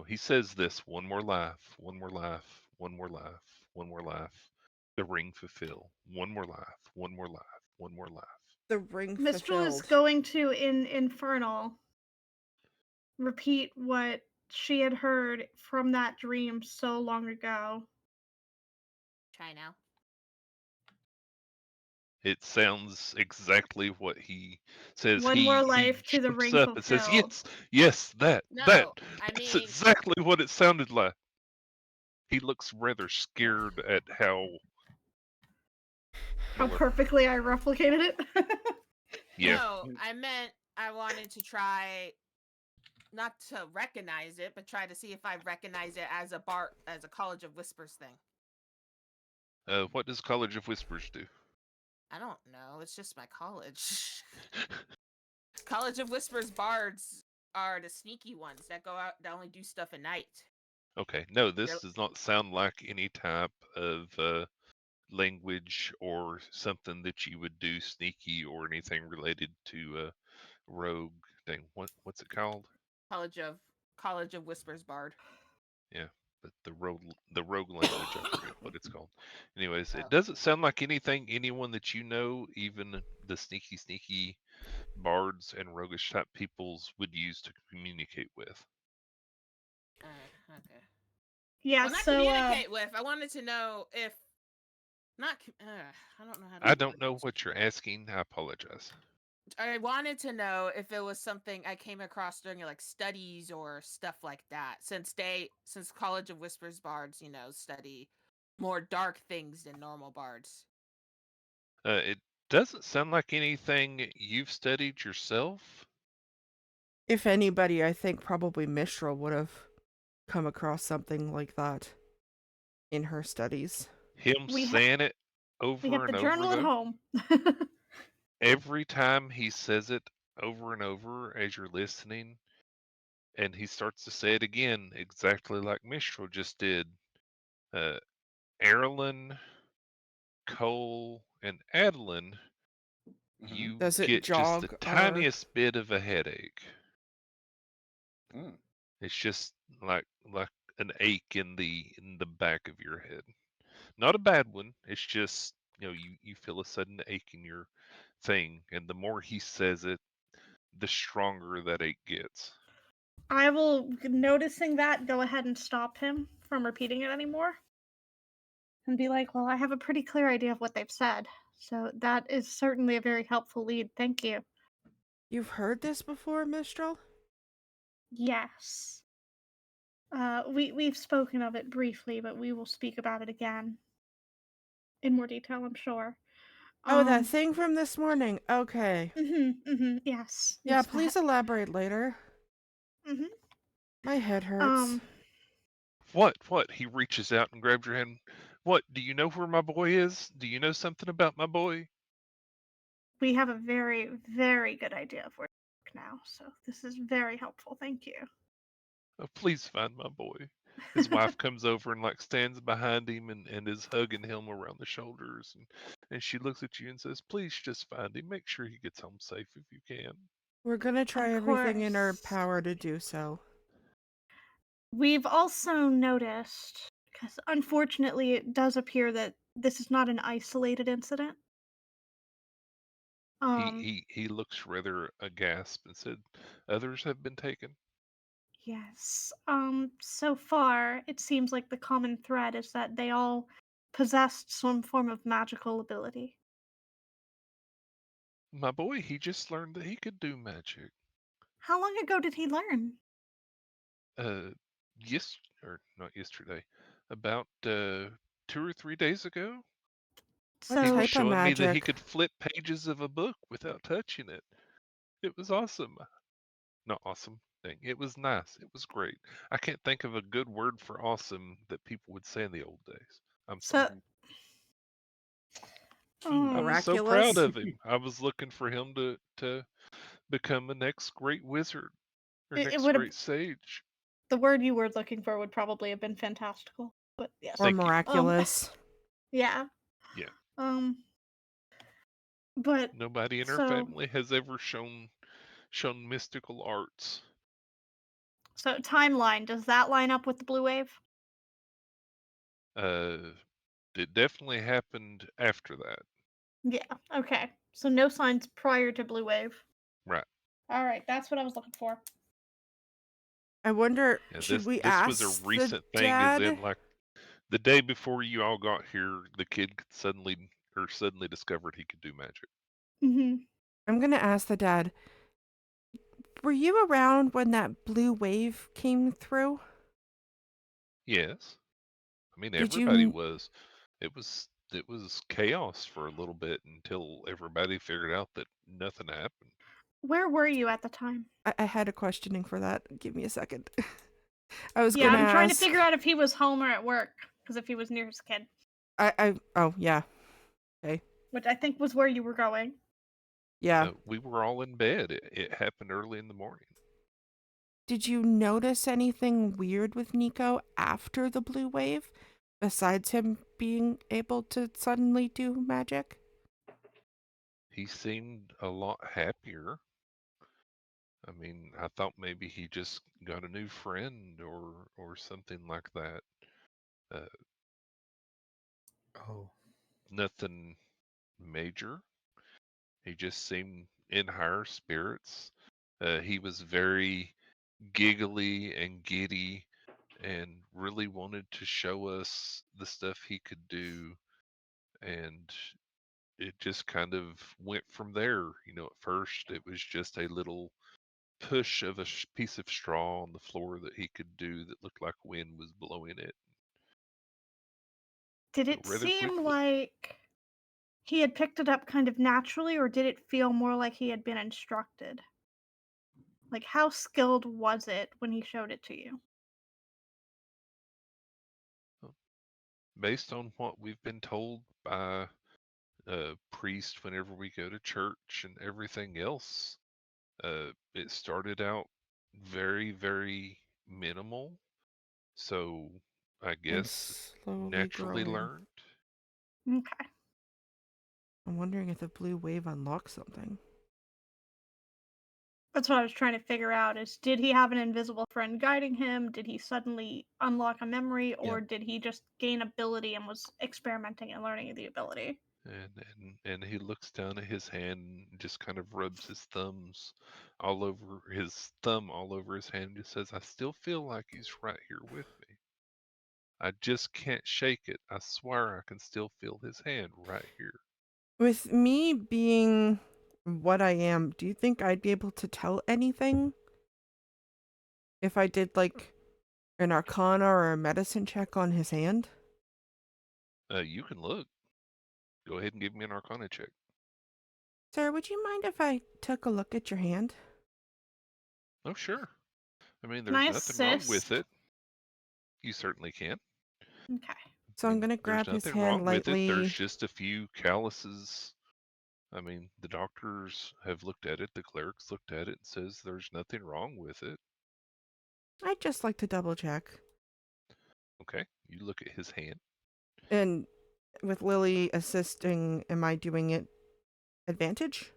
he says this one more life, one more life, one more life, one more life. The ring fulfill. One more life, one more life, one more life. The ring Mistral is fulfilled. going to in Infernal repeat what she had heard from that dream so long ago. Try now. It sounds exactly what he says. One more He life to the jumps ring up and says, fulfilled. yes, that. No, I That's mean, exactly what it sounded like." He looks rather scared at how How well, perfectly I replicated it. yeah. no, I meant I wanted to try not to recognize it, but try to see if I recognize it as a College of Whispers thing. What does College of Whispers do? I don't know. It's just my college. College of Whispers bards are the sneaky ones that go out that only do stuff at night. Okay, no, They're, this does not sound like any type of language or something that you would do sneaky or anything related to rogue thing. What's it called? College of Whispers bard. Yeah, but the rogue language, I forget what it's called. Anyways, it Oh. doesn't sound like anyone that you know, even the sneaky bards and roguish type peoples would use to communicate with. Okay. Yeah, Well, not so communicate with. I wanted to know if not. I don't know how to. I don't word know this. what you're asking. I apologize. I wanted to know if it was something I came across during like studies or stuff like that. Since College of Whispers bards, study more dark things than normal bards. It doesn't sound like anything you've studied yourself. If anybody, I think probably Mistral would have come across something like that in her studies. Him we saying it we over have the and over, journal at though, home. every time he says it over and over as you're listening, and he starts to say it again, exactly like Mistral just did. Uh, Aerilyn, Cole, and Adeline, Mhm. you Does it get just the jog our... tiniest bit of a headache. Mm. It's just like an ache in the back of your head. Not a bad one. It's just you feel a sudden ache in your thing, and the more he says it, the stronger that ache gets. I will, noticing that, go ahead and stop him from repeating it anymore. And be like, well, I have a pretty clear idea of what they've said. So that is certainly a very helpful lead. Thank you. You've heard this before, Mistral? Yes. We've spoken of it briefly, but we will speak about it again. In more detail, I'm sure. Oh, that thing from this morning. Okay. Yes. Yeah, Yes, please that. elaborate later. My head hurts. What? He reaches out and grabs your hand. What? Do you know where my boy is? Do you know something about my boy? We have a very, very good idea of where to look now, so this is very helpful. Thank you. Oh, please find my boy. His wife comes over and stands behind him and is hugging him around the shoulders, and she looks at you and says, "Please just find him. Make sure he gets home safe if you can." We're gonna try Of everything in our course. power to do so. We've also noticed, because unfortunately it does appear that this is not an isolated incident. Um, He looks rather aghast and said, "Others have been taken." yes. So far, it seems like the common thread is that they all possessed some form of magical ability. My boy, he just learned that he could do magic. How long ago did he learn? Uh, yes, or not yesterday, about 2 or 3 days ago. What He was So, type of showing me that he magic? could flip pages of a book without touching it. It was awesome. Not awesome. Dang, it was nice. It was great. I can't think of a good word for awesome that people would say in the old days. I'm so, sorry. I was so proud Miraculous? of him. I was looking for him to become the next great wizard or it next would have, great sage. the word you were looking for would probably have been fantastical. But yes. Or Thank you. miraculous? Yeah. Yeah. Um, but Nobody in our so family has ever shown mystical arts. so timeline, does that line up with the blue wave? It definitely happened after that. Yeah. Okay. So no signs prior to blue wave. Right. All right, that's what I was looking for. I wonder, Yeah, should we this was ask a the recent thing, as dad? in like the day before you all got here, the kid suddenly discovered he could do magic. Mm-hmm. I'm gonna ask the dad. Were you around when that blue wave came through? Yes, I mean Did everybody you? was. It was chaos for a little bit until everybody figured out that nothing happened. Where were you at the time? I had a questioning for that. Give me a second. I was Yeah, gonna I'm trying to ask. figure out if he was home or at work, because if he was near his kid, Oh yeah. Okay. which I think was where you were going. Yeah. We were all in bed. It happened early in the morning. Did you notice anything weird with Nico after the blue wave, besides him being able to suddenly do magic? He seemed a lot happier. I mean, I thought maybe he just got a new friend or something like that. Uh, Oh. Nothing major. He just seemed in higher spirits. He was very giggly and giddy and really wanted to show us the stuff he could do. And it just kind of went from there. At first it was just a little push of a piece of straw on the floor that he could do that looked like wind was blowing it. Did But it rather seem quickly, like he had picked it up kind of naturally, or did it feel more like he had been instructed? Like, how skilled was it when he showed it to you? based on what we've been told by a priest whenever we go to church and everything else, it started out very, very minimal. So I And guess slowly naturally growing. learned. Okay. I'm wondering if the blue wave unlocks something. That's what I was trying to figure out is, did he have an invisible friend guiding him? Did he suddenly unlock a memory, or Yep. did he just gain ability and was experimenting and learning the ability? And he looks down at his hand and just kind of rubs his thumb all over his hand and just says, I still feel like he's right here with me. I just can't shake it. I swear I can still feel his hand right here. With me being what I am, do you think I'd be able to tell anything? If I did like an arcana or a medicine check on his hand? You can look. Go ahead and give me an arcana check. Sir, would you mind if I took a look at your hand? Oh, sure. I mean, Can I there's nothing wrong with assist? it. You certainly can. Okay. So I I'm mean, gonna there's grab his nothing hand wrong with it. There's lightly. just a few calluses. I mean, the doctors have looked at it, the clerics looked at it and says there's nothing wrong with it. I'd just like to double check. Okay, you look at his hand. And with Lily assisting, am I doing it advantage?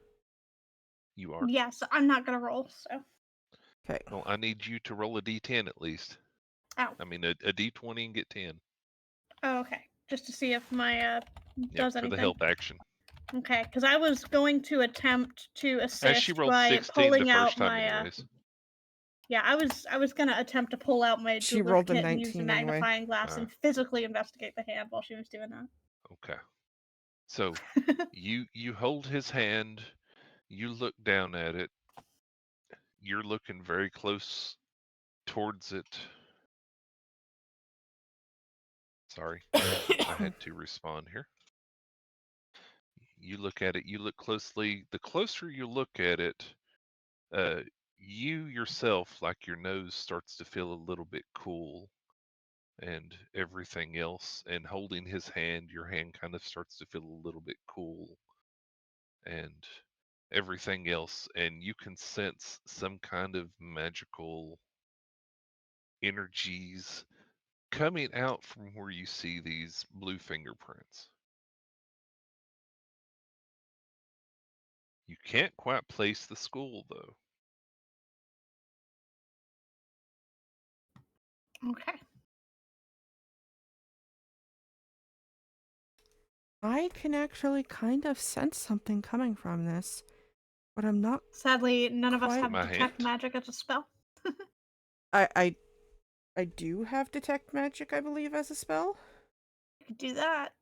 You are. Yes, I'm not gonna roll, so. Okay. Well, I need you to roll a d10 at least. Oh. I mean, a d20 and get 10. Oh, okay. Just to see if my Yep, does for the anything. help action. Okay, because I was going to attempt to As she assist rolled by 16 the pulling out first time, my anyways. yeah, I was gonna attempt to pull out my She jeweler's rolled a kit and use the 19 anyway. magnifying glass and physically investigate the hand while she was doing that. Okay. So you hold his hand, you look down at it, you're looking very close towards it. Sorry, I had to respond here. You look at it, you look closely. The closer you look at it, you yourself, like your nose starts to feel a little bit cool and everything else. And holding his hand, your hand kind of starts to feel a little bit cool and everything else. And you can sense some kind of magical energies coming out from where you see these blue fingerprints. You can't quite place the school though. Okay. I can actually kind of sense something coming from this, but I'm not. Sadly, none of us Quite. have My detect hand? magic as a spell. I do have detect magic, I believe, as a spell. You could do that.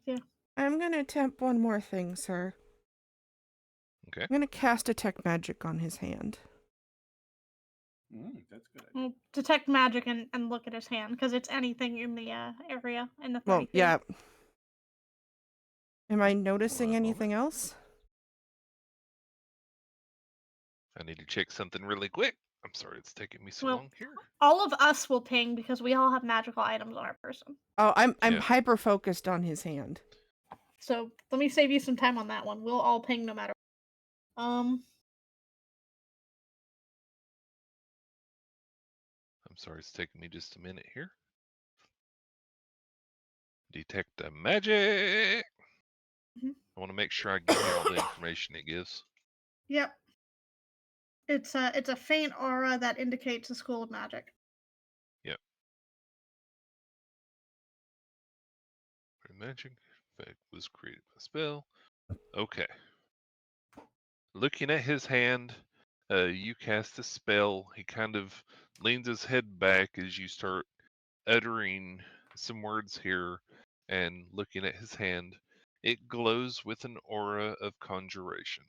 Yeah. I'm gonna attempt one more thing, sir. Okay. I'm gonna cast detect magic on his hand. That's a good idea. Well, detect magic and look at his hand, because it's anything in the area in the 30 Well, feet. yeah. Am I Hold on noticing a moment. anything else? I need to check something really quick. I'm sorry it's taking me so Well, long here. all of us will ping because we all have magical items on our person. Oh, I'm Yeah. hyper focused on his hand. So let me save you some time on that one. We'll all ping no matter what. I'm sorry it's taking me just a minute here. Detect a magic. Mhm. I want to make sure I give me all the information it gives. Yep. It's a faint aura that indicates a school of magic. Yep. Magic effect was created by spell. Okay. Looking at his hand, you cast a spell. He kind of leans his head back as you start uttering some words here, and looking at his hand, it glows with an aura of conjuration.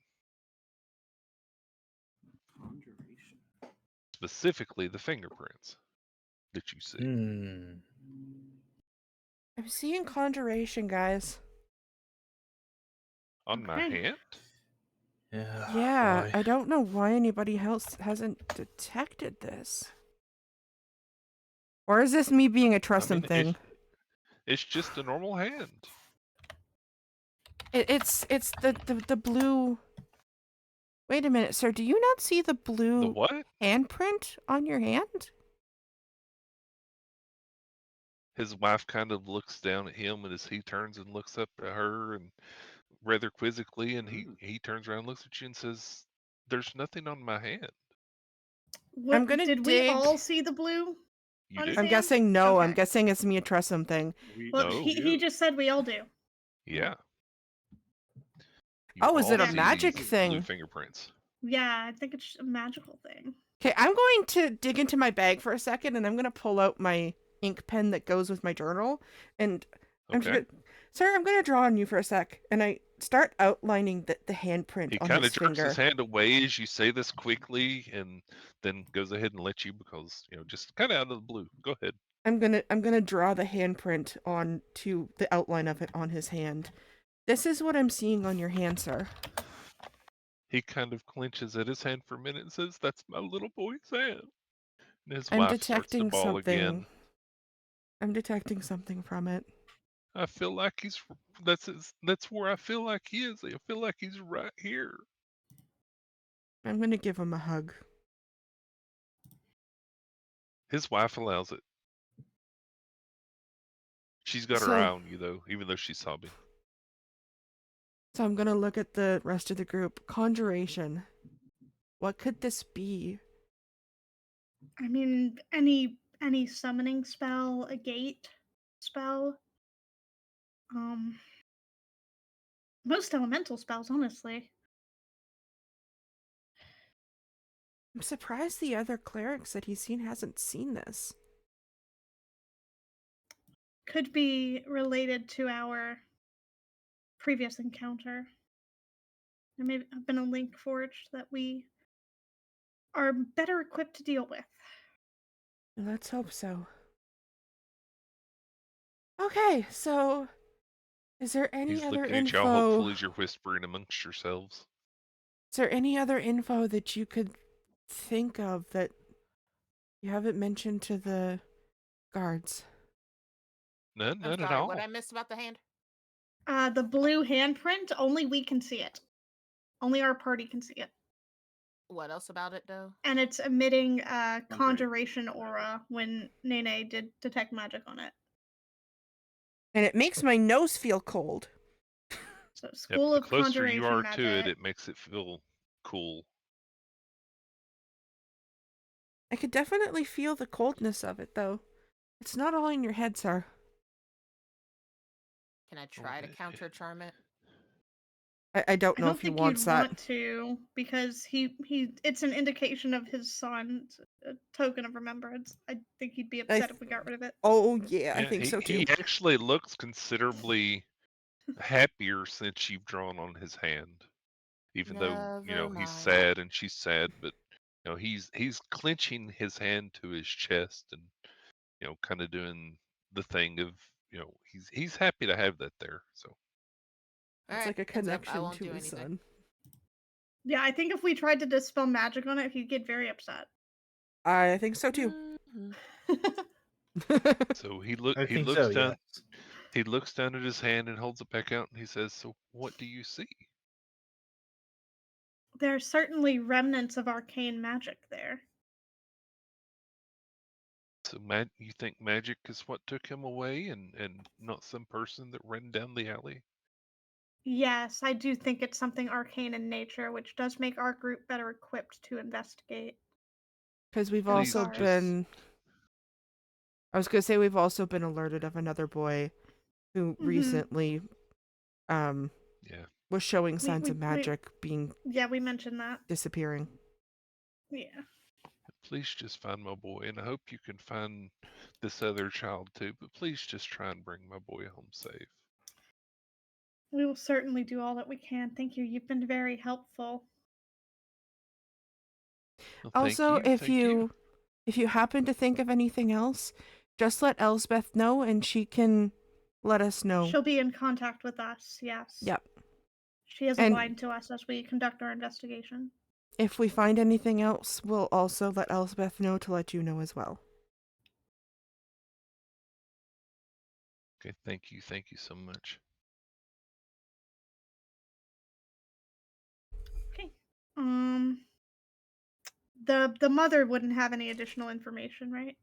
Conjuration. Specifically, the fingerprints that you see. I'm seeing conjuration, guys. On my Okay. hand? Yeah, Boy. I don't know why anybody else hasn't detected this. Or is this me being a trust him thing? It's just a normal hand. It's the blue. Wait a minute, sir. Do you not see the The blue what? handprint on your hand? His wife kind of looks down at him, and as he turns and looks up at her, and rather quizzically, and he turns around, looks at you, and says, "There's nothing on my hand." I'm gonna Did we dig. all see the blue You on his did? I'm hand? guessing no. I'm Okay. guessing it's me a trust him thing. Well, No. he just said we all do. Yeah. You Oh, is all it a Okay. see magic blue thing? fingerprints. Yeah, I think it's a magical thing. Okay, I'm going to dig into my bag for a second, and I'm gonna pull out my ink pen that goes with my journal, and I'm just Okay. gonna, sir, I'm gonna draw on you for a sec, and I start outlining the handprint He on kind his of jerks finger. his hand away as you say this quickly, and then goes ahead and lets you, because just kind of out of the blue. Go ahead. I'm gonna draw the handprint on to the outline of it on his hand. This is what I'm seeing on your hand, sir. He kind of clenches at his hand for a minute and says, "That's my little boy's hand." And his I'm wife starts to detecting bawl something. again. I'm detecting something from it. I feel like that's where I feel like he is. I feel like he's right here. I'm gonna give him a hug. His wife allows it. She's got her eye on you, though, even though she's sobbing. So I'm gonna look at the rest of the group. Conjuration. What could this be? I mean, any summoning spell, a gate spell. Most elemental spells, honestly. I'm surprised the other clerics that he's seen hasn't seen this. Could be related to our previous encounter. There may have been a link forged that we are better equipped to deal with. Let's hope so. Okay, so is there any He's other looking at y'all info? hopeful as you're whispering amongst yourselves. Is there any other info that you could think of that you haven't mentioned to the guards? None I'm at sorry, all. what I missed about the hand? The blue handprint, only we can see it. Only our party can see it. What else about it, though? And it's emitting conjuration aura when Nene did detect magic on it. And it makes my nose feel cold. So Yep, school the of closer conjuration you are magic. to it, it makes it feel cool. I could definitely feel the coldness of it, though. It's not all in your head, sir. Can I try to counter charm it? I don't I know don't if he think wants you'd that. want to, because it's an indication of his son, a token of remembrance. I think he'd be upset if we got rid of it. Oh yeah, I Yeah, think so too. he actually looks considerably happier since you've drawn on his hand. Even though, Never he's mind. sad and she's sad, but he's clenching his hand to his chest and kind of doing the thing of he's happy to have that there. So It's Alright, like a heads up, I connection won't to do his anything. son. Yeah, I think if we tried to dispel magic on it, he'd get very upset. I think so too. Mhm. so I he think looks so. down Yes. he looks down at his hand and holds it back out and he says, "So what do you see?" There are certainly remnants of arcane magic there. So you think magic is what took him away and not some person that ran down the alley? Yes, I do think it's something arcane in nature, which does make our group better equipped to investigate. Because we've in Please also guards. been. I was gonna say we've also been alerted of another boy who Mhm. recently Yeah. was showing We- signs we- of magic being Yeah, we mentioned that. disappearing. Yeah. Please just find my boy, and I hope you can find this other child too. But please just try and bring my boy home safe. We will certainly do all that we can. Thank you. You've been very helpful. Well, Also, thank you. if you happen to think of anything else, just let Elsbeth know and she can let us know. She'll be in contact with us, yes. Yep. She has a And- line to us as we conduct our investigation. If we find anything else, we'll also let Elsbeth know to let you know as well. Okay, thank you so much. Okay. The mother wouldn't have any additional information, right?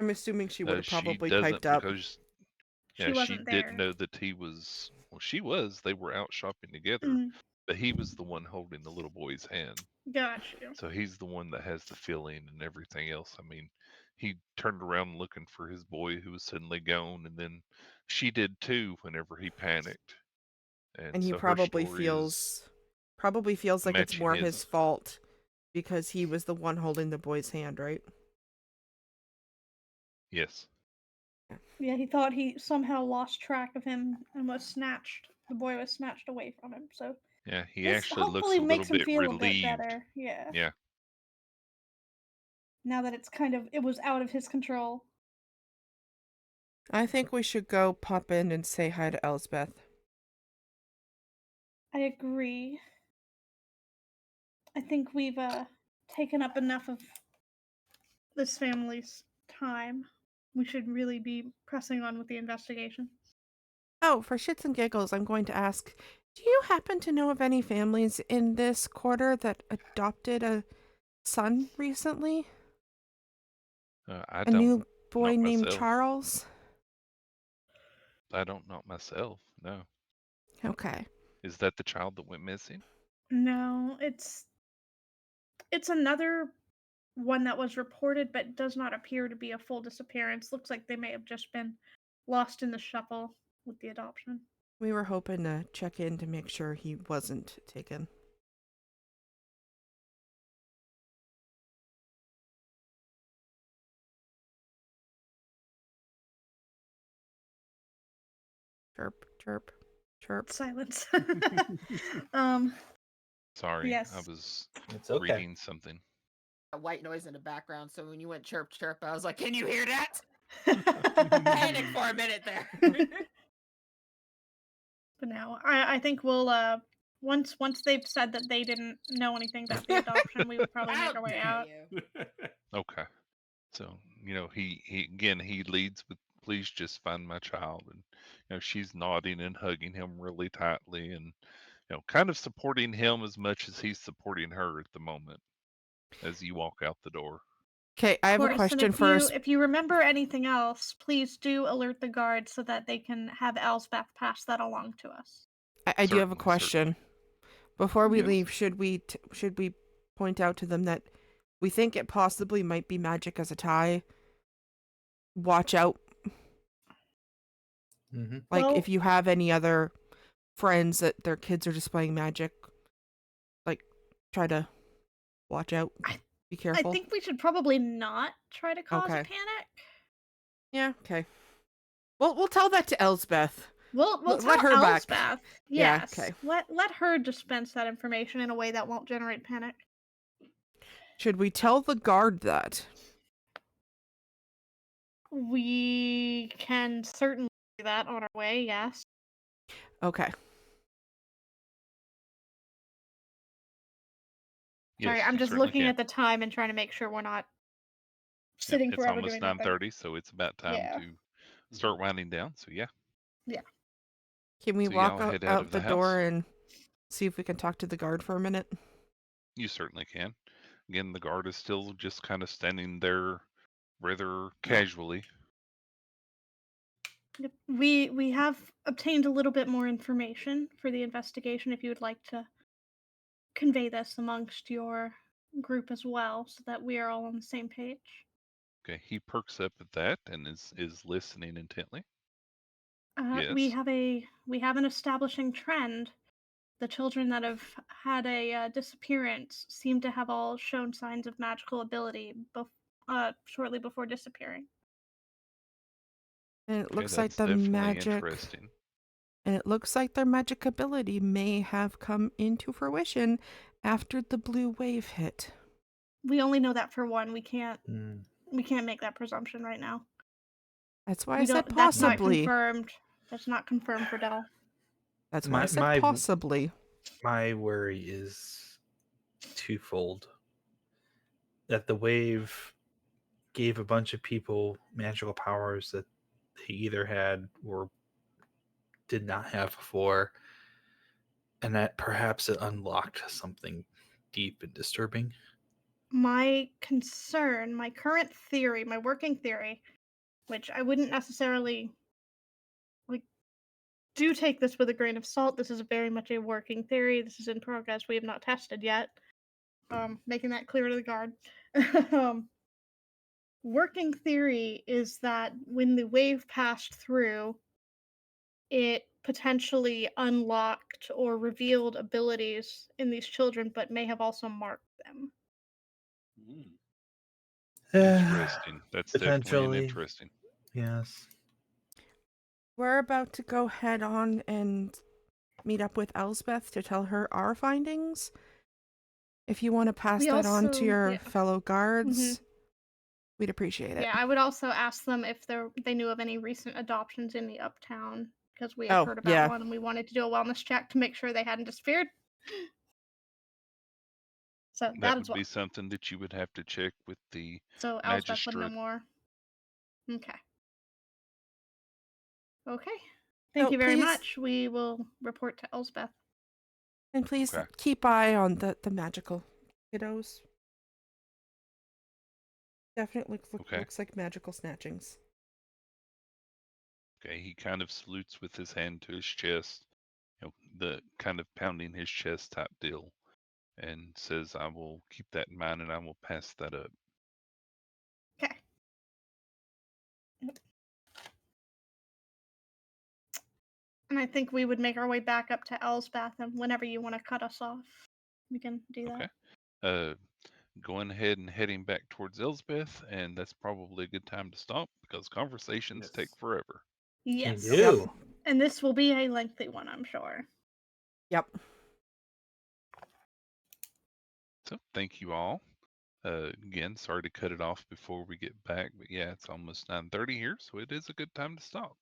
I'm assuming she would have She probably doesn't piped up. because She she wasn't didn't there. know that he was. Well, she was. They were out shopping together, Mm, but he was the one holding the little boy's hand. got you. So he's the one that has the feeling and everything else. I mean, he turned around looking for his boy who was suddenly gone, and then she did too whenever he panicked. And And he so her probably story is feels like it's matching more his his. fault because he was the one holding the boy's hand, right? Yes. Yeah, he thought he somehow lost track of him and was snatched. The boy was snatched away from him. So Yeah, he this actually looks hopefully a little makes him bit feel a bit relieved. better. Yeah. Yeah. Now that it was out of his control. I think we should go pop in and say hi to Elsbeth. I agree. I think we've taken up enough of this family's time. We should really be pressing on with the investigation. Oh, for shits and giggles, I'm going to ask, do you happen to know of any families in this quarter that adopted a son recently? I A don't. new boy Not named myself. Charles? I don't not myself. No. Okay. Is that the child that went missing? No, it's another one that was reported but does not appear to be a full disappearance. Looks like they may have just been lost in the shuffle with the adoption. We were hoping to check in to make sure he wasn't taken. Chirp, chirp, chirp. Silence. Sorry, Yes. I was It's okay. reading something. A white noise in the background, so when you went chirp chirp, I was like, can you hear that? But Panic for a minute there. no, I think we'll once they've said that they didn't know anything about the adoption, we would probably How make our way dare out. you? Okay. So, he leads with please just find my child, and she's nodding and hugging him really tightly and kind of supporting him as much as he's supporting her at the moment as you walk out the door. Okay, I have a Of course, and question first. if you remember anything else, please do alert the guards so that they can have Elsbeth pass that along to us. I do have a Certainly, question. Before we Yes. leave, should we point out to them that we think it possibly might be magic as a tie? Watch out. Mm-hmm. Like, Well- if you have any other friends that their kids are displaying magic, like, try to watch out, be I careful? think we should probably not try to cause a Okay. panic. Yeah, okay. Well, we'll tell that to Elsbeth. We'll Let tell her back. Elsbeth. Yeah, Yes. okay. Let her dispense that information in a way that won't generate panic. Should we tell the guard that? We can certainly do that on our way, yes. Okay. Sorry, Yes, I'm you just certainly looking can. at the time and trying to make sure we're not Yep, sitting it's forever almost doing nothing. 9:30, so it's about time Yeah. to start winding down. So yeah, Can we so walk y'all head out out of the the door house. and see if we can talk to the guard for a minute? You certainly can. Again, the guard is still just kind of standing there rather casually. Yep. We have obtained a little bit more information for the investigation if you would like to convey this amongst your group as well so that we are all on the same page. Okay, he perks up at that and is listening intently. We Yes. have an establishing trend. The children that have had a disappearance seem to have all shown signs of magical ability shortly before disappearing. And it Okay, looks like that's the definitely magic interesting. and it looks like their magic ability may have come into fruition after the blue wave hit. We only know that for one. We can't Mm. make that presumption right now. That's why I We said don't. That's not possibly. confirmed. That's not confirmed for Dell. That's why I said possibly. My worry is twofold. That the wave gave a bunch of people magical powers that they either had or did not have before, and that perhaps it unlocked something deep and disturbing. My concern, my current theory, my working theory, which I wouldn't necessarily do take this with a grain of salt. This is very much a working theory. This is in progress. We have not tested yet. Making that clear to the guard. Working theory is that when the wave passed through, it potentially unlocked or revealed abilities in these children, but may have also marked them. Interesting. That's definitely Potentially. interesting. Yes. We're about to go head on and meet up with Elsbeth to tell her our findings. If you want to pass We that on to also- your yeah. fellow guards, we'd appreciate it. Yeah, I would also ask them if they knew of any recent adoptions in the uptown, because we had heard about one and we wanted to do a wellness check to make sure they hadn't disappeared. So That is would be something that you would have to check with the So Elsbeth would know magistrate. more. Okay. Okay. Thank So you very please- much. We will report to Elsbeth. And please Okay. keep eye on the magical kiddos. Definitely Okay. looks like magical snatchings. Okay, he kind of salutes with his hand to his chest, the kind of pounding his chest type deal, and says, I will keep that in mind and I will pass that up. Okay. And I think we would make our way back up to Elsbeth, and whenever you want to cut us off, we can do that. Okay. Going ahead and heading back towards Elsbeth, and that's probably a good time to stop because conversations take forever. Yes. Can do. And this will be a lengthy one, I'm sure. Yep. So thank you all. Again, sorry to cut it off before we get back, but yeah, it's almost 9:30 here, so it is a good time to stop.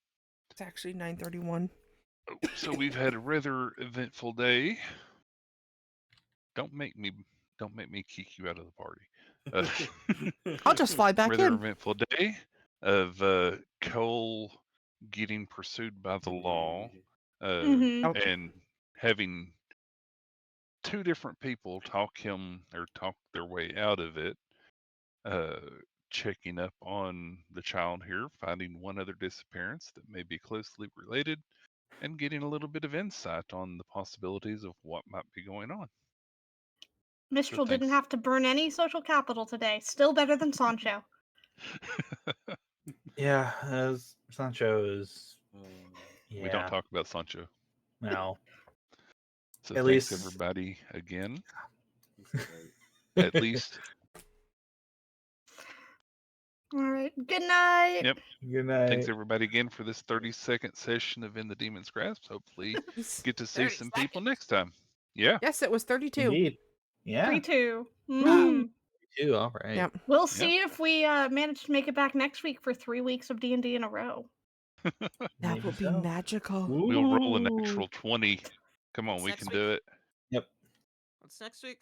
It's actually 9:31. So we've had a rather eventful day. Don't make me kick you out of the party. I'll just fly back rather in. eventful day of Cole getting pursued by the law, and having two different people talk their way out of it. Checking up on the child here, finding one other disappearance that may be closely related, and getting a little bit of insight on the possibilities of what might be going on. Mistral didn't thanks. have to burn any social capital today. Still better than Sancho. Yeah, as Sancho is. We don't talk about Sancho. No. So At thanks least- everybody again. Right. At least. All right. Good night. Yep. Good night. Thanks everybody again for this 30-second session of In the Demon's Grasp. Hopefully get to see 30 some people seconds. next time. Yeah. Yes, it was 32. Indeed. Yeah. 3-2. Woo. Too. All right. Yep. We'll see if we manage to make it back next week for 3 weeks of D&D in a row. That Maybe would be so. magical. We'll roll a Ooh. natural 20. Come on, What's we next can week? do it. Yep. What's next week?